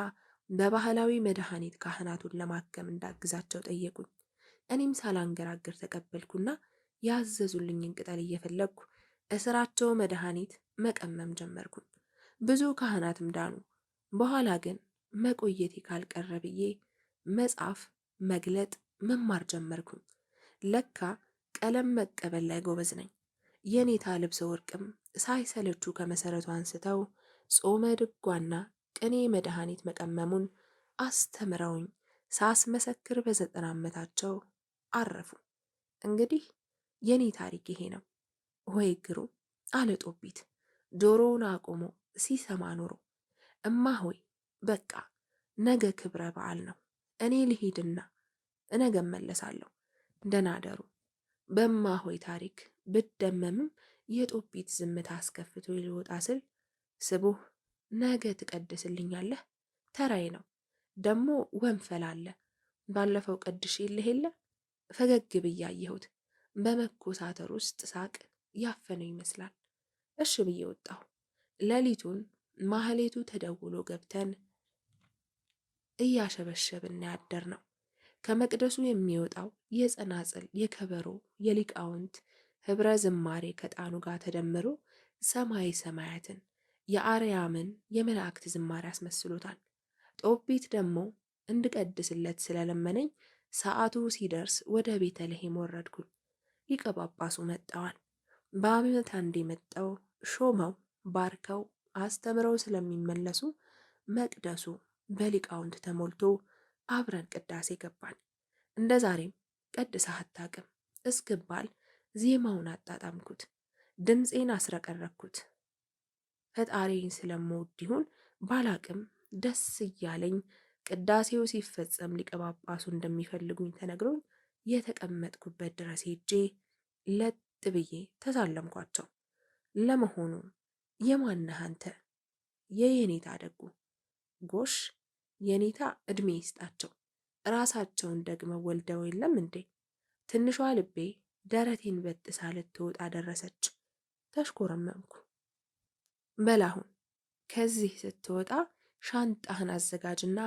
በባህላዊ መድኃኒት ካህናቱን ለማከም እንዳግዛቸው ጠየቁኝ። እኔም ሳላንገራግር ተቀበልኩና ያዘዙልኝን ቅጠል እየፈለግኩ እስራቸው መድኃኒት መቀመም ጀመርኩኝ። ብዙ ካህናትም ዳኑ። በኋላ ግን መቆየቴ ካልቀረ ብዬ መጻፍ፣ መግለጥ፣ መማር ጀመርኩኝ። ለካ ቀለም መቀበል ላይ ጎበዝ ነኝ። የኔታ ልብሰ ወርቅም ሳይሰለቹ ከመሰረቱ አንስተው ጾመ ድጓና ቅኔ መድኃኒት መቀመሙን አስተምረውኝ ሳስመሰክር በ90 ዓመታቸው አረፉ። እንግዲህ የኔ ታሪክ ይሄ ነው። ወይ ግሩም አለ ጦቢት ጆሮውን አቆሞ ሲሰማ ኖሮ። እማ ሆይ በቃ ነገ ክብረ በዓል ነው። እኔ ልሂድና እነገ እመለሳለሁ። ደህና አደሩ። በእማ ሆይ ታሪክ ብደመምም የጦቢት ዝምታ አስከፍቶ ሊወጣ ስል ስቡህ ነገ ትቀድስልኛለህ? ተራዬ ነው። ደግሞ ወንፈል አለ። ባለፈው ቀድሽ የለህ የለ? ፈገግ ብዬ አየሁት። በመኮሳተር ውስጥ ሳቅ ያፈነው ይመስላል። እሽ ብዬ ወጣሁ። ሌሊቱን ማህሌቱ ተደውሎ ገብተን እያሸበሸብን ያደር ነው። ከመቅደሱ የሚወጣው የጸናጽል፣ የከበሮ፣ የሊቃውንት ህብረ ዝማሬ ከጣኑ ጋር ተደምሮ ሰማይ ሰማያትን የአርያምን የመላእክት ዝማሬ አስመስሎታል። ጦቢት ደግሞ እንድቀድስለት ስለለመነኝ ሰዓቱ ሲደርስ ወደ ቤተልሔም ወረድኩኝ። ሊቀ ጳጳሱ መጠዋል። በዓመት አንዴ መጠው ሾመው ባርከው አስተምረው ስለሚመለሱ መቅደሱ በሊቃውንት ተሞልቶ አብረን ቅዳሴ ገባን። እንደ ዛሬም ቀድሰህ አታውቅም እስክባል ዜማውን አጣጣምኩት፣ ድምፄን አስረቀረኩት። ፈጣሪን ስለምወድ ይሁን ባላቅም ደስ እያለኝ ቅዳሴው ሲፈጸም ሊቀ ጳጳሱ እንደሚፈልጉኝ ተነግሮኝ የተቀመጥኩበት ድረስ ሄጄ ለጥ ብዬ ተሳለምኳቸው። ለመሆኑ የማነህ አንተ? የየኔታ ደጉ። ጎሽ የኔታ ዕድሜ ይስጣቸው፣ ራሳቸውን ደግመው ወልደው የለም እንዴ? ትንሿ ልቤ ደረቴን በጥሳ ልትወጣ ደረሰች። ተሽኮረመምኩ። በላሁን ከዚህ ስትወጣ ሻንጣህን አዘጋጅና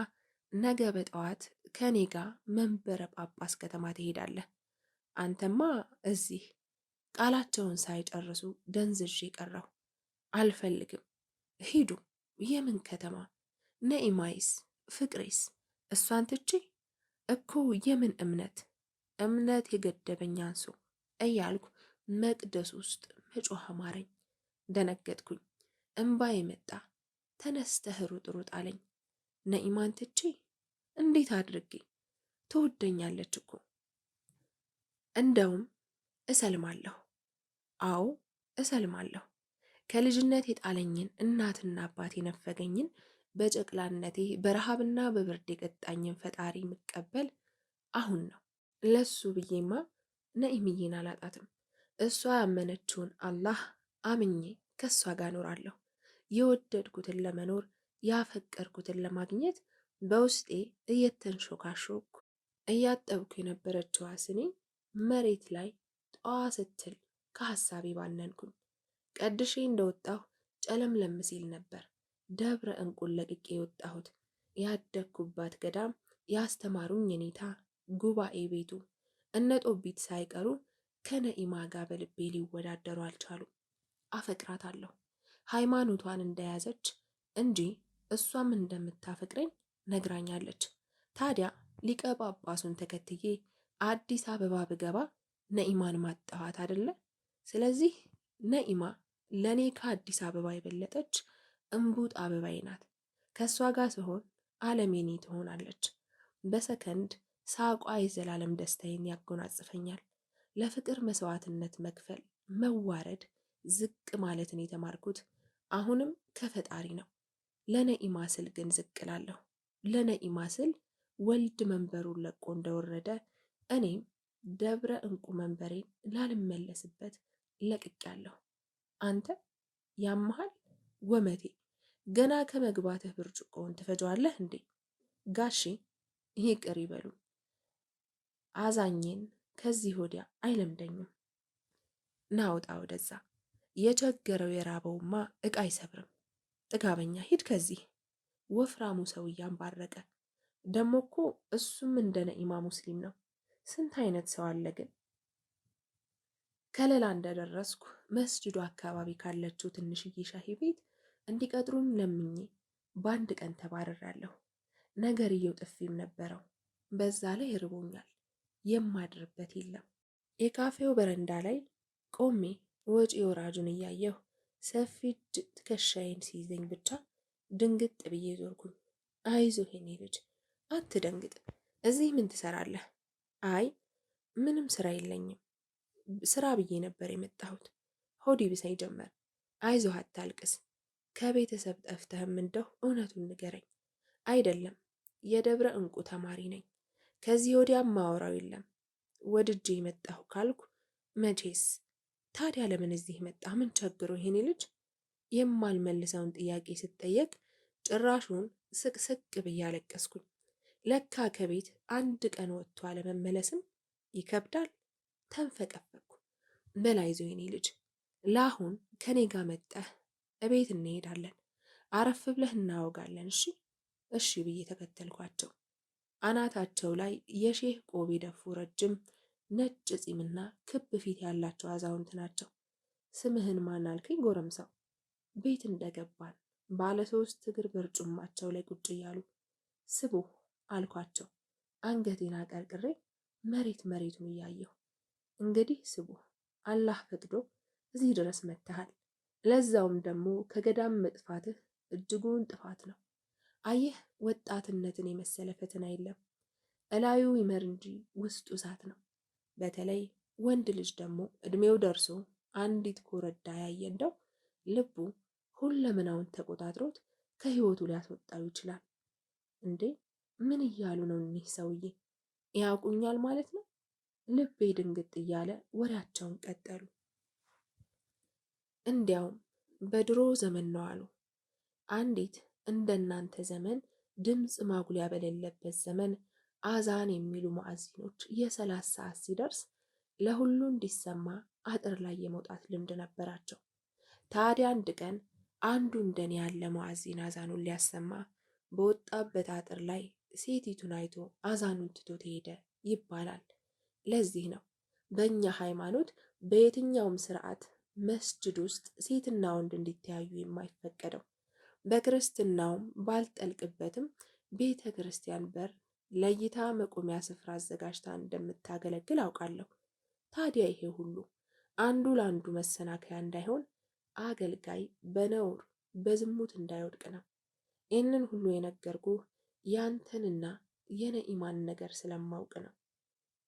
ነገ በጠዋት ከኔ ጋር መንበረ ጳጳስ ከተማ ትሄዳለህ። አንተማ እዚህ ቃላቸውን ሳይጨርሱ ደንዝዤ ቀረሁ። አልፈልግም። ሂዱ። የምን ከተማ? ነኢማይስ? ፍቅሬስ? እሷን ትቼ እኮ የምን እምነት? እምነት የገደበኝ አንሶ እያልኩ መቅደስ ውስጥ መጮህ አማረኝ። ደነገጥኩኝ። እምባዬ መጣ። ተነስተህ ሩጥ ሩጥ አለኝ። ነኢማን ትቼ እንዴት አድርጌ? ትወደኛለች እኮ። እንደውም እሰልማለሁ። አዎ እሰልማለሁ። ከልጅነት የጣለኝን እናትና አባት የነፈገኝን በጨቅላነቴ በረሃብና በብርድ የቀጣኝን ፈጣሪ የምቀበል አሁን ነው። ለሱ ብዬማ ነኢምዬን አላጣትም። እሷ ያመነችውን አላህ አምኜ ከእሷ ጋር እኖራለሁ። የወደድኩትን ለመኖር ያፈቀርኩትን ለማግኘት በውስጤ እየተንሾካሾኩ እያጠብኩ የነበረችዋ ስኒ መሬት ላይ ጠዋ ስትል ከሐሳቤ ባነንኩኝ። ቀድሼ እንደወጣሁ ጨለምለም ሲል ነበር ደብረ እንቁን ለቅቄ የወጣሁት። ያደግኩባት ገዳም፣ ያስተማሩኝ የኔታ ጉባኤ ቤቱ፣ እነ ጦቢት ሳይቀሩ ከነኢማ ጋር በልቤ ሊወዳደሩ አልቻሉም። አፈቅራታለሁ። ሃይማኖቷን እንደያዘች እንጂ እሷም እንደምታፈቅረኝ ነግራኛለች። ታዲያ ሊቀ ጳጳሱን ተከትዬ አዲስ አበባ ብገባ ነኢማን ማጣኋት አደለ? ስለዚህ ነኢማ ለእኔ ከአዲስ አበባ የበለጠች እምቡጥ አበባዬ ናት። ከእሷ ጋር ስሆን ዓለም የኔ ትሆናለች። በሰከንድ ሳቋ የዘላለም ደስታዬን ያጎናጽፈኛል። ለፍቅር መስዋዕትነት መክፈል፣ መዋረድ፣ ዝቅ ማለትን የተማርኩት አሁንም ከፈጣሪ ነው። ለነኢማ ስል ግን ዝቅ እላለሁ። ለነኢማ ስል ወልድ መንበሩን ለቆ እንደወረደ እኔም ደብረ እንቁ መንበሬን ላልመለስበት ለቅቄያለሁ። አንተ ያመሃል ወመቴ፣ ገና ከመግባትህ ብርጭቆውን ትፈጀዋለህ እንዴ? ጋሼ ይቅር ይበሉ፣ አዛኝን ከዚህ ወዲያ አይለምደኝም። ናውጣ ወደዛ። የቸገረው የራበውማ ዕቃ አይሰብርም። ጥጋበኛ ሂድ ከዚህ። ወፍራሙ ሰውዬ አንባረቀ። ደሞ እኮ እሱም እንደ ነኢማ ሙስሊም ነው። ስንት አይነት ሰው አለ ግን። ከለላ እንደደረስኩ መስጅዱ አካባቢ ካለችው ትንሽዬ ሻሂ ቤት እንዲቀጥሩም ለምኜ በአንድ ቀን ተባረራለሁ። ነገርየው ጥፊም ነበረው። በዛ ላይ ርቦኛል። የማድርበት የለም። የካፌው በረንዳ ላይ ቆሜ ወጪ ወራጁን እያየሁ ሰፊ እጅ ትከሻዬን ሲይዘኝ ብቻ ድንግጥ ብዬ ዞርኩኝ። አይዞህ የኔ ልጅ አትደንግጥ። እዚህ ምን ትሰራለህ? አይ ምንም ስራ የለኝም። ስራ ብዬ ነበር የመጣሁት። ሆዲ ብሳይ ጀመር። አይዞህ አታልቅስ። ከቤተሰብ ጠፍተህም እንደው እውነቱን ንገረኝ። አይደለም የደብረ እንቁ ተማሪ ነኝ። ከዚህ ወዲያም ማወራው የለም። ወድጄ የመጣሁ ካልኩ መቼስ። ታዲያ ለምን እዚህ መጣ? ምን ቸግሮ ይሄኔ ልጅ? የማልመልሰውን ጥያቄ ስጠየቅ ጭራሹን ስቅስቅ ብዬ አለቀስኩኝ። ለካ ከቤት አንድ ቀን ወጥቶ አለመመለስም ይከብዳል። ተንፈቀፈቅኩ። በላይዞ የኔ ልጅ ለአሁን ከኔ ጋር መጠህ እቤት እንሄዳለን። አረፍ ብለህ እናወጋለን። እሺ እሺ ብዬ ተከተልኳቸው። አናታቸው ላይ የሼህ ቆብ የደፉ ረጅም ነጭ ፂምና ክብ ፊት ያላቸው አዛውንት ናቸው። ስምህን ማን አልከኝ? ጎረምሳው። ቤት እንደገባን ባለ 3 እግር በርጩማቸው ላይ ቁጭ እያሉ ስቡ አልኳቸው። አንገቴን አቀርቅሬ መሬት መሬቱን እያየሁ እንግዲህ ስቡ፣ አላህ ፈቅዶ እዚህ ድረስ መጥተሃል። ለዛውም ደግሞ ከገዳም መጥፋትህ እጅጉን ጥፋት ነው። አየህ ወጣትነትን የመሰለ ፈተና የለም። እላዩ ይመር እንጂ ውስጡ እሳት ነው። በተለይ ወንድ ልጅ ደግሞ እድሜው ደርሶ አንዲት ኮረዳ ያየ እንደው ልቡ ሁለመናውን ተቆጣጥሮት ከህይወቱ ሊያስወጣው ይችላል። እንዴ ምን እያሉ ነው እኒህ ሰውዬ? ያውቁኛል ማለት ነው? ልቤ ድንግጥ እያለ ወሬያቸውን ቀጠሉ። እንዲያውም በድሮ ዘመን ነው አሉ። አንዲት እንደናንተ ዘመን ድምፅ ማጉሊያ በሌለበት ዘመን አዛን የሚሉ ሙአዚኖች የ30 ሰዓት ሲደርስ ለሁሉ እንዲሰማ አጥር ላይ የመውጣት ልምድ ነበራቸው። ታዲያ አንድ ቀን አንዱ እንደኔ ያለ ሙአዚን አዛኑን ሊያሰማ በወጣበት አጥር ላይ ሴቲቱን አይቶ አዛኑን ትቶ ሄደ ይባላል። ለዚህ ነው በእኛ ሃይማኖት በየትኛውም ስርዓት መስጅድ ውስጥ ሴትና ወንድ እንዲተያዩ የማይፈቀደው። በክርስትናውም ባልጠልቅበትም ቤተ ክርስቲያን በር ለይታ መቆሚያ ስፍራ አዘጋጅታ እንደምታገለግል አውቃለሁ። ታዲያ ይሄ ሁሉ አንዱ ለአንዱ መሰናከያ እንዳይሆን አገልጋይ በነውር በዝሙት እንዳይወድቅ ነው። ይህንን ሁሉ የነገርኩህ ያንተንና የነኢማን ነገር ስለማውቅ ነው።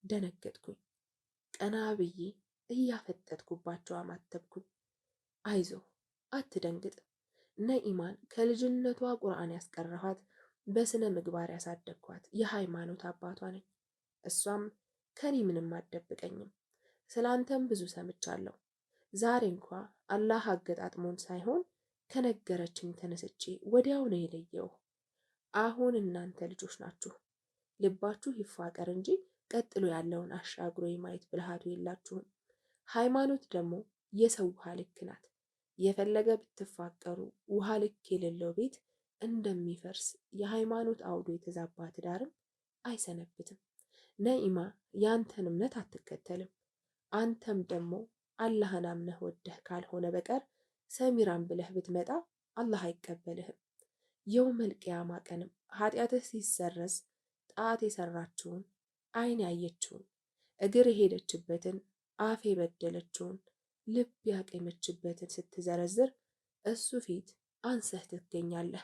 ደነገጥኩኝ። ቀና ብዬ እያፈጠጥኩባቸው አማተብኩኝ። አይዞ አትደንግጥ። ነኢማን ከልጅነቷ ቁርአን ያስቀረኋት በስነ ምግባር ያሳደግኳት የሃይማኖት አባቷ ነኝ። እሷም ከኔ ምንም አትደብቀኝም። ስላንተም ብዙ ሰምቻለሁ። ዛሬ እንኳ አላህ አገጣጥሞን ሳይሆን ከነገረችኝ ተነስቼ ወዲያው ነው የለየው። አሁን እናንተ ልጆች ናችሁ፣ ልባችሁ ይፋቀር እንጂ ቀጥሎ ያለውን አሻግሮ የማየት ብልሃቱ የላችሁም። ሃይማኖት ደግሞ የሰው ውሃ ልክ ናት። የፈለገ ብትፋቀሩ ውሃ ልክ የሌለው ቤት እንደሚፈርስ የሃይማኖት አውዶ የተዛባ ትዳርም አይሰነብትም። ነኢማ ያንተን እምነት አትከተልም። አንተም ደግሞ አላህን አምነህ ወደህ ካልሆነ በቀር ሰሚራን ብለህ ብትመጣ አላህ አይቀበልህም። የውመል ቂያማ ቀንም ኃጢአትህ ሲሰረዝ ጣት የሰራችውን፣ አይን ያየችውን፣ እግር የሄደችበትን፣ አፍ የበደለችውን፣ ልብ ያቄመችበትን ስትዘረዝር እሱ ፊት አንሰህ ትገኛለህ።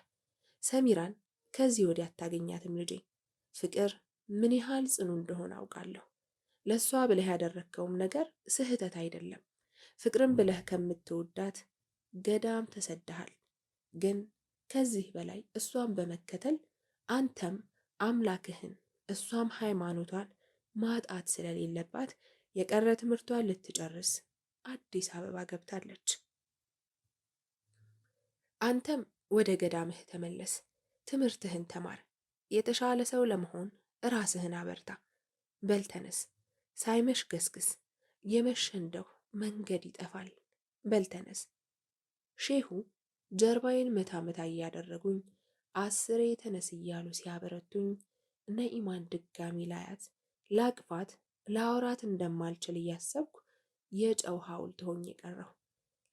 ሰሚራን ከዚህ ወዲያ አታገኛትም ልጄ። ፍቅር ምን ያህል ጽኑ እንደሆነ አውቃለሁ። ለእሷ ብለህ ያደረግከውም ነገር ስህተት አይደለም። ፍቅርን ብለህ ከምትወዳት ገዳም ተሰድሃል። ግን ከዚህ በላይ እሷን በመከተል አንተም አምላክህን እሷም ሃይማኖቷን ማጣት ስለሌለባት የቀረ ትምህርቷን ልትጨርስ አዲስ አበባ ገብታለች። አንተም ወደ ገዳምህ ተመለስ፣ ትምህርትህን ተማር፣ የተሻለ ሰው ለመሆን ራስህን አበርታ። በልተነስ፣ ሳይመሽ ገስግስ፣ የመሸ እንደው መንገድ ይጠፋል። በልተነስ። ሼሁ ጀርባዬን መታ መታ እያደረጉኝ 10 ተነስ እያሉ ሲያበረቱኝ ነኢማን ድጋሚ ላያት ላቅፋት ላውራት እንደማልችል እያሰብኩ የጨው ሐውልት ሆኜ የቀረሁ።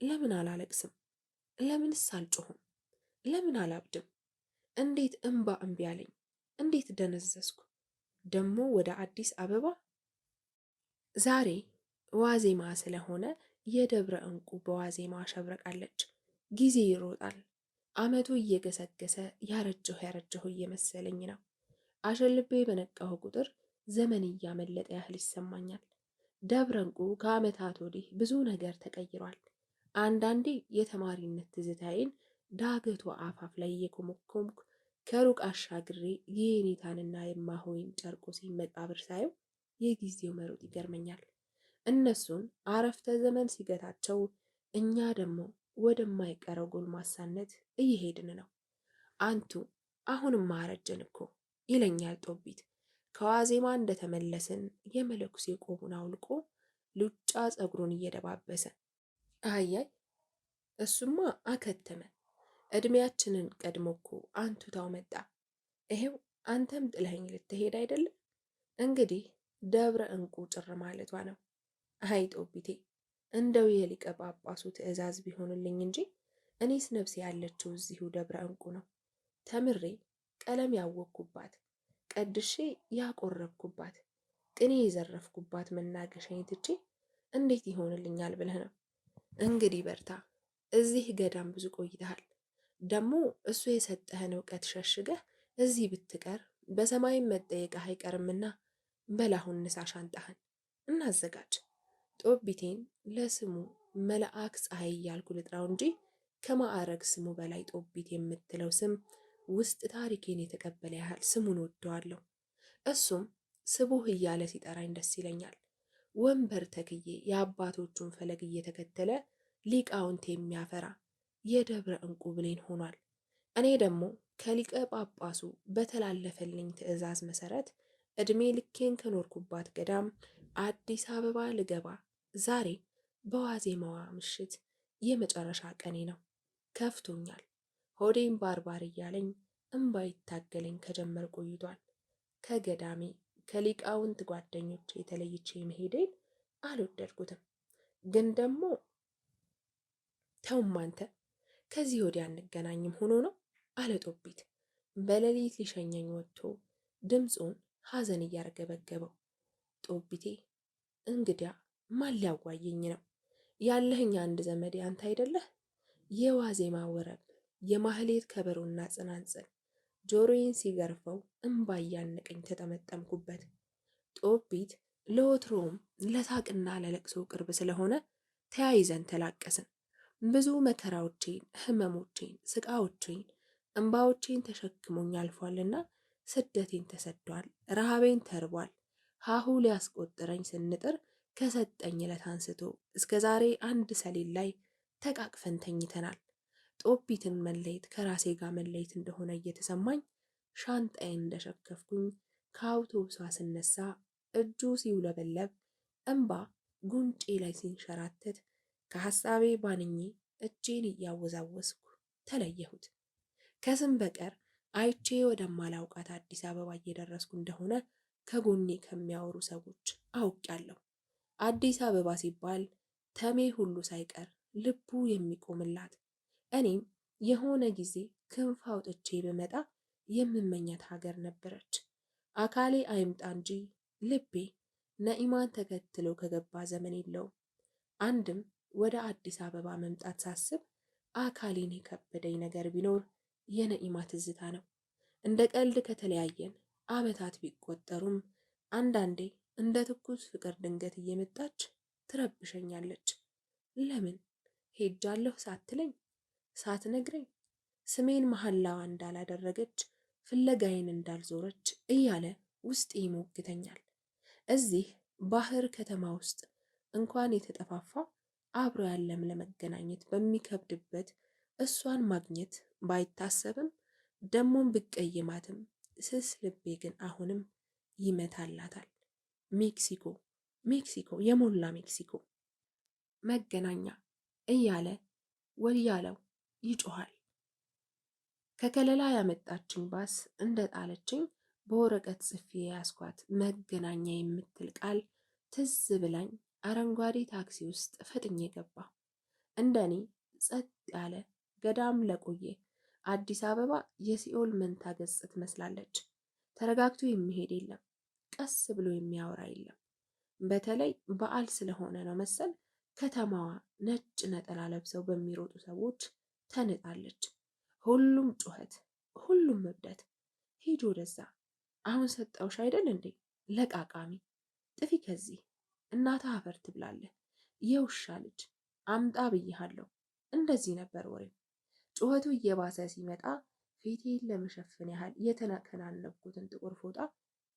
ለምን አላለቅስም? ለምንስ አልጮህም? ለምን አላብድም? እንዴት እንባ እምቢ አለኝ? እንዴት ደነዘዝኩ? ደሞ ወደ አዲስ አበባ። ዛሬ ዋዜማ ስለሆነ የደብረ እንቁ በዋዜማ አሸብረቃለች። ጊዜ ይሮጣል። አመቱ እየገሰገሰ ያረጀሁ እየመሰለኝ ነው። አሸልቤ በነቃሁ ቁጥር ዘመን እያመለጠ ያህል ይሰማኛል። ደብረ እንቁ ከአመታት ወዲህ ብዙ ነገር ተቀይሯል። አንዳንዴ የተማሪነት ትዝታዬን ዳገቱ አፋፍ ላይ እየኮመኮምኩ ከሩቅ አሻግሬ የኔታንና የማሆይን ጨርቆሴን መቃብር ሳየው የጊዜው መሮጥ ይገርመኛል። እነሱን አረፍተ ዘመን ሲገታቸው፣ እኛ ደግሞ ወደማይቀረው ጎልማሳነት እየሄድን ነው። አንቱ አሁንም አረጀን እኮ ይለኛል ጦቢት ከዋዜማ እንደተመለስን የመለኩሴ ቆቡን አውልቆ ሉጫ ፀጉሩን እየደባበሰ። አያይ እሱማ አከተመ። እድሜያችንን ቀድሞ እኮ አንቱታው መጣ። ይሄው አንተም ጥለኸኝ ልትሄድ አይደለም? እንግዲህ ደብረ እንቁ ጭር ማለቷ ነው። አይ ጦቢቴ፣ እንደው የሊቀ ጳጳሱ ትእዛዝ ቢሆንልኝ እንጂ እኔስ ነፍሴ ያለችው እዚሁ ደብረ እንቁ ነው። ተምሬ ቀለም ያወቅኩባት፣ ቀድሼ ያቆረብኩባት፣ ቅኔ የዘረፍኩባት መናገሻዬን ትቼ እንዴት ይሆንልኛል ብለህ ነው? እንግዲህ በርታ። እዚህ ገዳም ብዙ ቆይተሃል። ደግሞ እሱ የሰጠህን እውቀት ሸሽገህ እዚህ ብትቀር በሰማይም መጠየቅህ አይቀርምና በላሁን ንሳ ሻንጣህን እናዘጋጅ። ጦቢቴን ለስሙ መልአክ ፀሐይ እያልኩ ልጥራው እንጂ ከማዕረግ ስሙ በላይ ጦቢት የምትለው ስም ውስጥ ታሪኬን የተቀበለ ያህል ስሙን ወደዋለሁ። እሱም ስቡህ እያለ ሲጠራኝ ደስ ይለኛል። ወንበር ተክዬ የአባቶቹን ፈለግ እየተከተለ ሊቃውንት የሚያፈራ የደብረ እንቁ ብሌን ሆኗል። እኔ ደግሞ ከሊቀ ጳጳሱ በተላለፈልኝ ትእዛዝ መሰረት እድሜ ልኬን ከኖርኩባት ገዳም አዲስ አበባ ልገባ ዛሬ በዋዜማዋ ምሽት የመጨረሻ ቀኔ ነው። ከፍቶኛል። ሆዴን ባርባር እያለኝ እምባ ይታገለኝ ከጀመር ቆይቷል። ከገዳሜ ከሊቃውንት ጓደኞች የተለይቼ መሄዴን አልወደድኩትም። ግን ደግሞ ተውም አንተ ከዚህ ወዲያ አንገናኝም ሆኖ ነው አለ ጦቢት በሌሊት ሊሸኘኝ ወጥቶ ድምፁን ሐዘን እያርገበገበው። ጦቢቴ እንግዲያ ማን ሊያጓየኝ ነው? ያለህኝ አንድ ዘመዴ አንተ አይደለህ? የዋዜማ ወረብ የማህሌት ከበሮና ጽናጽል ጆሮዬን ሲገርፈው እምባ እያነቀኝ ተጠመጠምኩበት። ጦቢት ለወትሮውም ለሳቅና ለለቅሶ ቅርብ ስለሆነ ተያይዘን ተላቀስን። ብዙ መከራዎቼን፣ ህመሞቼን፣ ስቃዎቼን፣ እንባዎቼን ተሸክሞኝ አልፏልና ስደቴን ተሰዷል፣ ረሃቤን ተርቧል። ሀሁ ሊያስቆጥረኝ ስንጥር ከሰጠኝ ዕለት አንስቶ እስከ ዛሬ አንድ ሰሌን ላይ ተቃቅፈን ተኝተናል። ጦቢትን መለየት ከራሴ ጋር መለየት እንደሆነ እየተሰማኝ ሻንጣዬን እንደሸከፍኩኝ ከአውቶቡሷ ስነሳ እጁ ሲውለበለብ እንባ ጉንጬ ላይ ሲንሸራተት ከሐሳቤ ባንኜ እጄን እያወዛወስኩ ተለየሁት። ከስም በቀር አይቼ ወደማላውቃት አዲስ አበባ እየደረስኩ እንደሆነ ከጎኔ ከሚያወሩ ሰዎች አውቄያለሁ። አዲስ አበባ ሲባል ተሜ ሁሉ ሳይቀር ልቡ የሚቆምላት፣ እኔም የሆነ ጊዜ ክንፍ አውጥቼ ብመጣ የምመኛት ሀገር ነበረች። አካሌ አይምጣ እንጂ ልቤ ነኢማን ተከትሎ ከገባ ዘመን የለውም። አንድም ወደ አዲስ አበባ መምጣት ሳስብ አካሌን የከበደኝ ነገር ቢኖር የነኢማ ትዝታ ነው። እንደ ቀልድ ከተለያየን ዓመታት ቢቆጠሩም አንዳንዴ እንደ ትኩስ ፍቅር ድንገት እየመጣች ትረብሸኛለች። ለምን ሄጃለሁ ሳትለኝ ሳትነግረኝ ስሜን መሐላዋ እንዳላደረገች ፍለጋዬን እንዳልዞረች እያለ ውስጤ ይሞግተኛል። እዚህ ባህር ከተማ ውስጥ እንኳን የተጠፋፋ አብሮ ያለም ለመገናኘት በሚከብድበት እሷን ማግኘት ባይታሰብም ደሞም ብቀይማትም ስስ ልቤ ግን አሁንም ይመታላታል። ሜክሲኮ ሜክሲኮ የሞላ ሜክሲኮ መገናኛ እያለ ወያለው ይጮኋል። ከከለላ ያመጣችኝ ባስ እንደ ጣለችኝ በወረቀት ጽፌ የያዝኳት መገናኛ የምትል ቃል ትዝ ብላኝ አረንጓዴ ታክሲ ውስጥ ፈጥኜ ገባ። እንደኔ ጸጥ ያለ ገዳም ለቆየ አዲስ አበባ የሲኦል መንታ ገጽ ትመስላለች። ተረጋግቶ የሚሄድ የለም፣ ቀስ ብሎ የሚያወራ የለም። በተለይ በዓል ስለሆነ ነው መሰል ከተማዋ ነጭ ነጠላ ለብሰው በሚሮጡ ሰዎች ተንጣለች። ሁሉም ጩኸት፣ ሁሉም እብደት። ሂድ ወደዛ፣ አሁን ሰጠውሽ አይደል እንዴ ለቃቃሚ፣ ጥፊ ከዚህ፣ እናትህ አፈር ትብላለህ፣ የውሻ ልጅ አምጣ ብዬሃለሁ። እንደዚህ ነበር ወሬው። ጩኸቱ እየባሰ ሲመጣ ፊቴን ለመሸፈን ያህል የተከናነብኩትን ጥቁር ፎጣ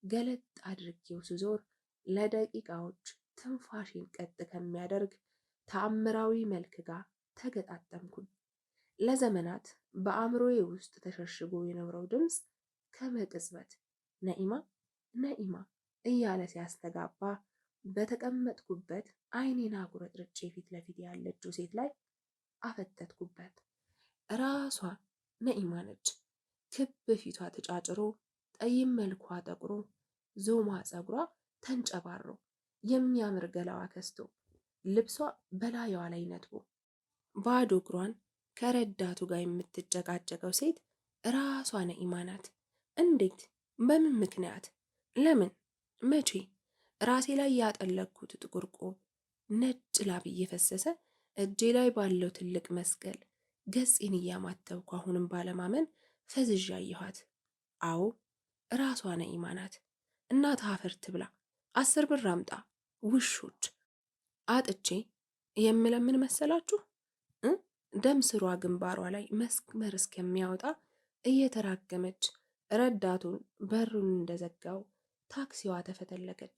ገለጥ አድርጌው ስዞር ለደቂቃዎች ትንፋሽን ቀጥ ከሚያደርግ ተአምራዊ መልክ ጋር ተገጣጠምኩኝ። ለዘመናት በአእምሮዬ ውስጥ ተሸሽጎ የኖረው ድምፅ ከመቅጽበት ነኢማ ነኢማ እያለ ሲያስተጋባ በተቀመጥኩበት ዓይኔን አጉረጥርጬ ፊት ለፊት ያለችው ሴት ላይ አፈተትኩበት። ራሷ ነኢማ ነች። ክብ ፊቷ ተጫጭሮ፣ ጠይም መልኳ ጠቁሮ፣ ዞማ ፀጉሯ ተንጨባሮ፣ የሚያምር ገላዋ ከስቶ፣ ልብሷ በላዩዋ ላይ ነጥቦ፣ ባዶ እግሯን ከረዳቱ ጋር የምትጨቃጨቀው ሴት ራሷ ነኢማ ናት። እንዴት? በምን ምክንያት? ለምን? መቼ? ራሴ ላይ ያጠለቅኩት ጥቁር ቆብ፣ ነጭ ላብ እየፈሰሰ እጄ ላይ ባለው ትልቅ መስቀል ገጼን እያማተብኩ አሁንም ባለማመን ፈዝዣ አየኋት። አዎ ራሷ ነኢማ ናት። እናት አፈር ትብላ፣ 10 ብር አምጣ ውሾች። አጥቼ የምለምን መሰላችሁ? ደም ስሯ ግንባሯ ላይ መስመር እስከሚያወጣ እየተራገመች ረዳቱን በሩን እንደዘጋው ታክሲዋ ተፈተለከች።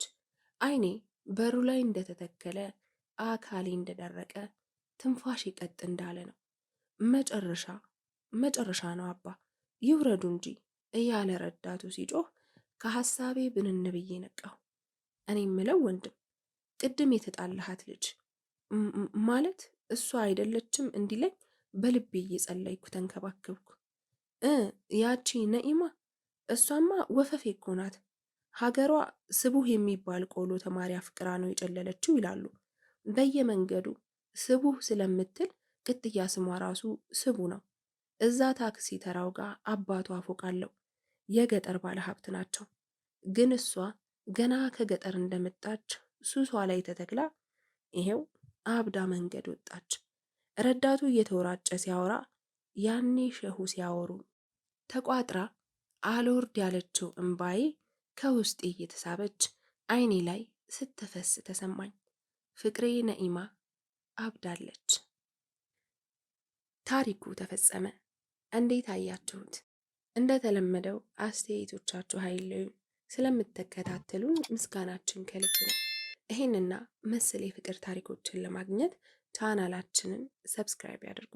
ዓይኔ በሩ ላይ እንደተተከለ፣ አካሌ እንደደረቀ፣ ትንፋሽ ቀጥ እንዳለ ነው። መጨረሻ ነው አባ ይውረዱ እንጂ እያለ ረዳቱ ሲጮህ ከሐሳቤ ብንን ብዬ ነቃሁ። እኔ ምለው ወንድም፣ ቅድም የተጣላሃት ልጅ ማለት እሷ አይደለችም እንዲለኝ በልቤ እየጸለይኩ ተንከባከብኩ። ያቺ ነኢማ እሷማ ወፈፌ እኮ ናት። ሀገሯ ስቡህ የሚባል ቆሎ ተማሪ አፍቅራ ነው የጨለለችው ይላሉ። በየመንገዱ ስቡህ ስለምትል ቅጥያ ስሟ ራሱ ስቡ ነው። እዛ ታክሲ ተራው ጋር አባቷ ፎቅ አለው። የገጠር ባለ ሀብት ናቸው። ግን እሷ ገና ከገጠር እንደመጣች ሱሷ ላይ ተተክላ ይሄው አብዳ መንገድ ወጣች። ረዳቱ እየተወራጨ ሲያወራ ያኔ ሸሁ ሲያወሩ ተቋጥራ አልወርድ ያለችው እምባዬ ከውስጤ እየተሳበች አይኔ ላይ ስትፈስ ተሰማኝ። ፍቅሬ ነኢማ አብዳለች። ታሪኩ ተፈጸመ። እንዴት አያችሁት? እንደተለመደው አስተያየቶቻችሁ አይለዩን። ስለምትከታተሉን ምስጋናችን ከልብ ነው። ይህንና መሰል የፍቅር ታሪኮችን ለማግኘት ቻናላችንን ሰብስክራይብ ያድርጉ።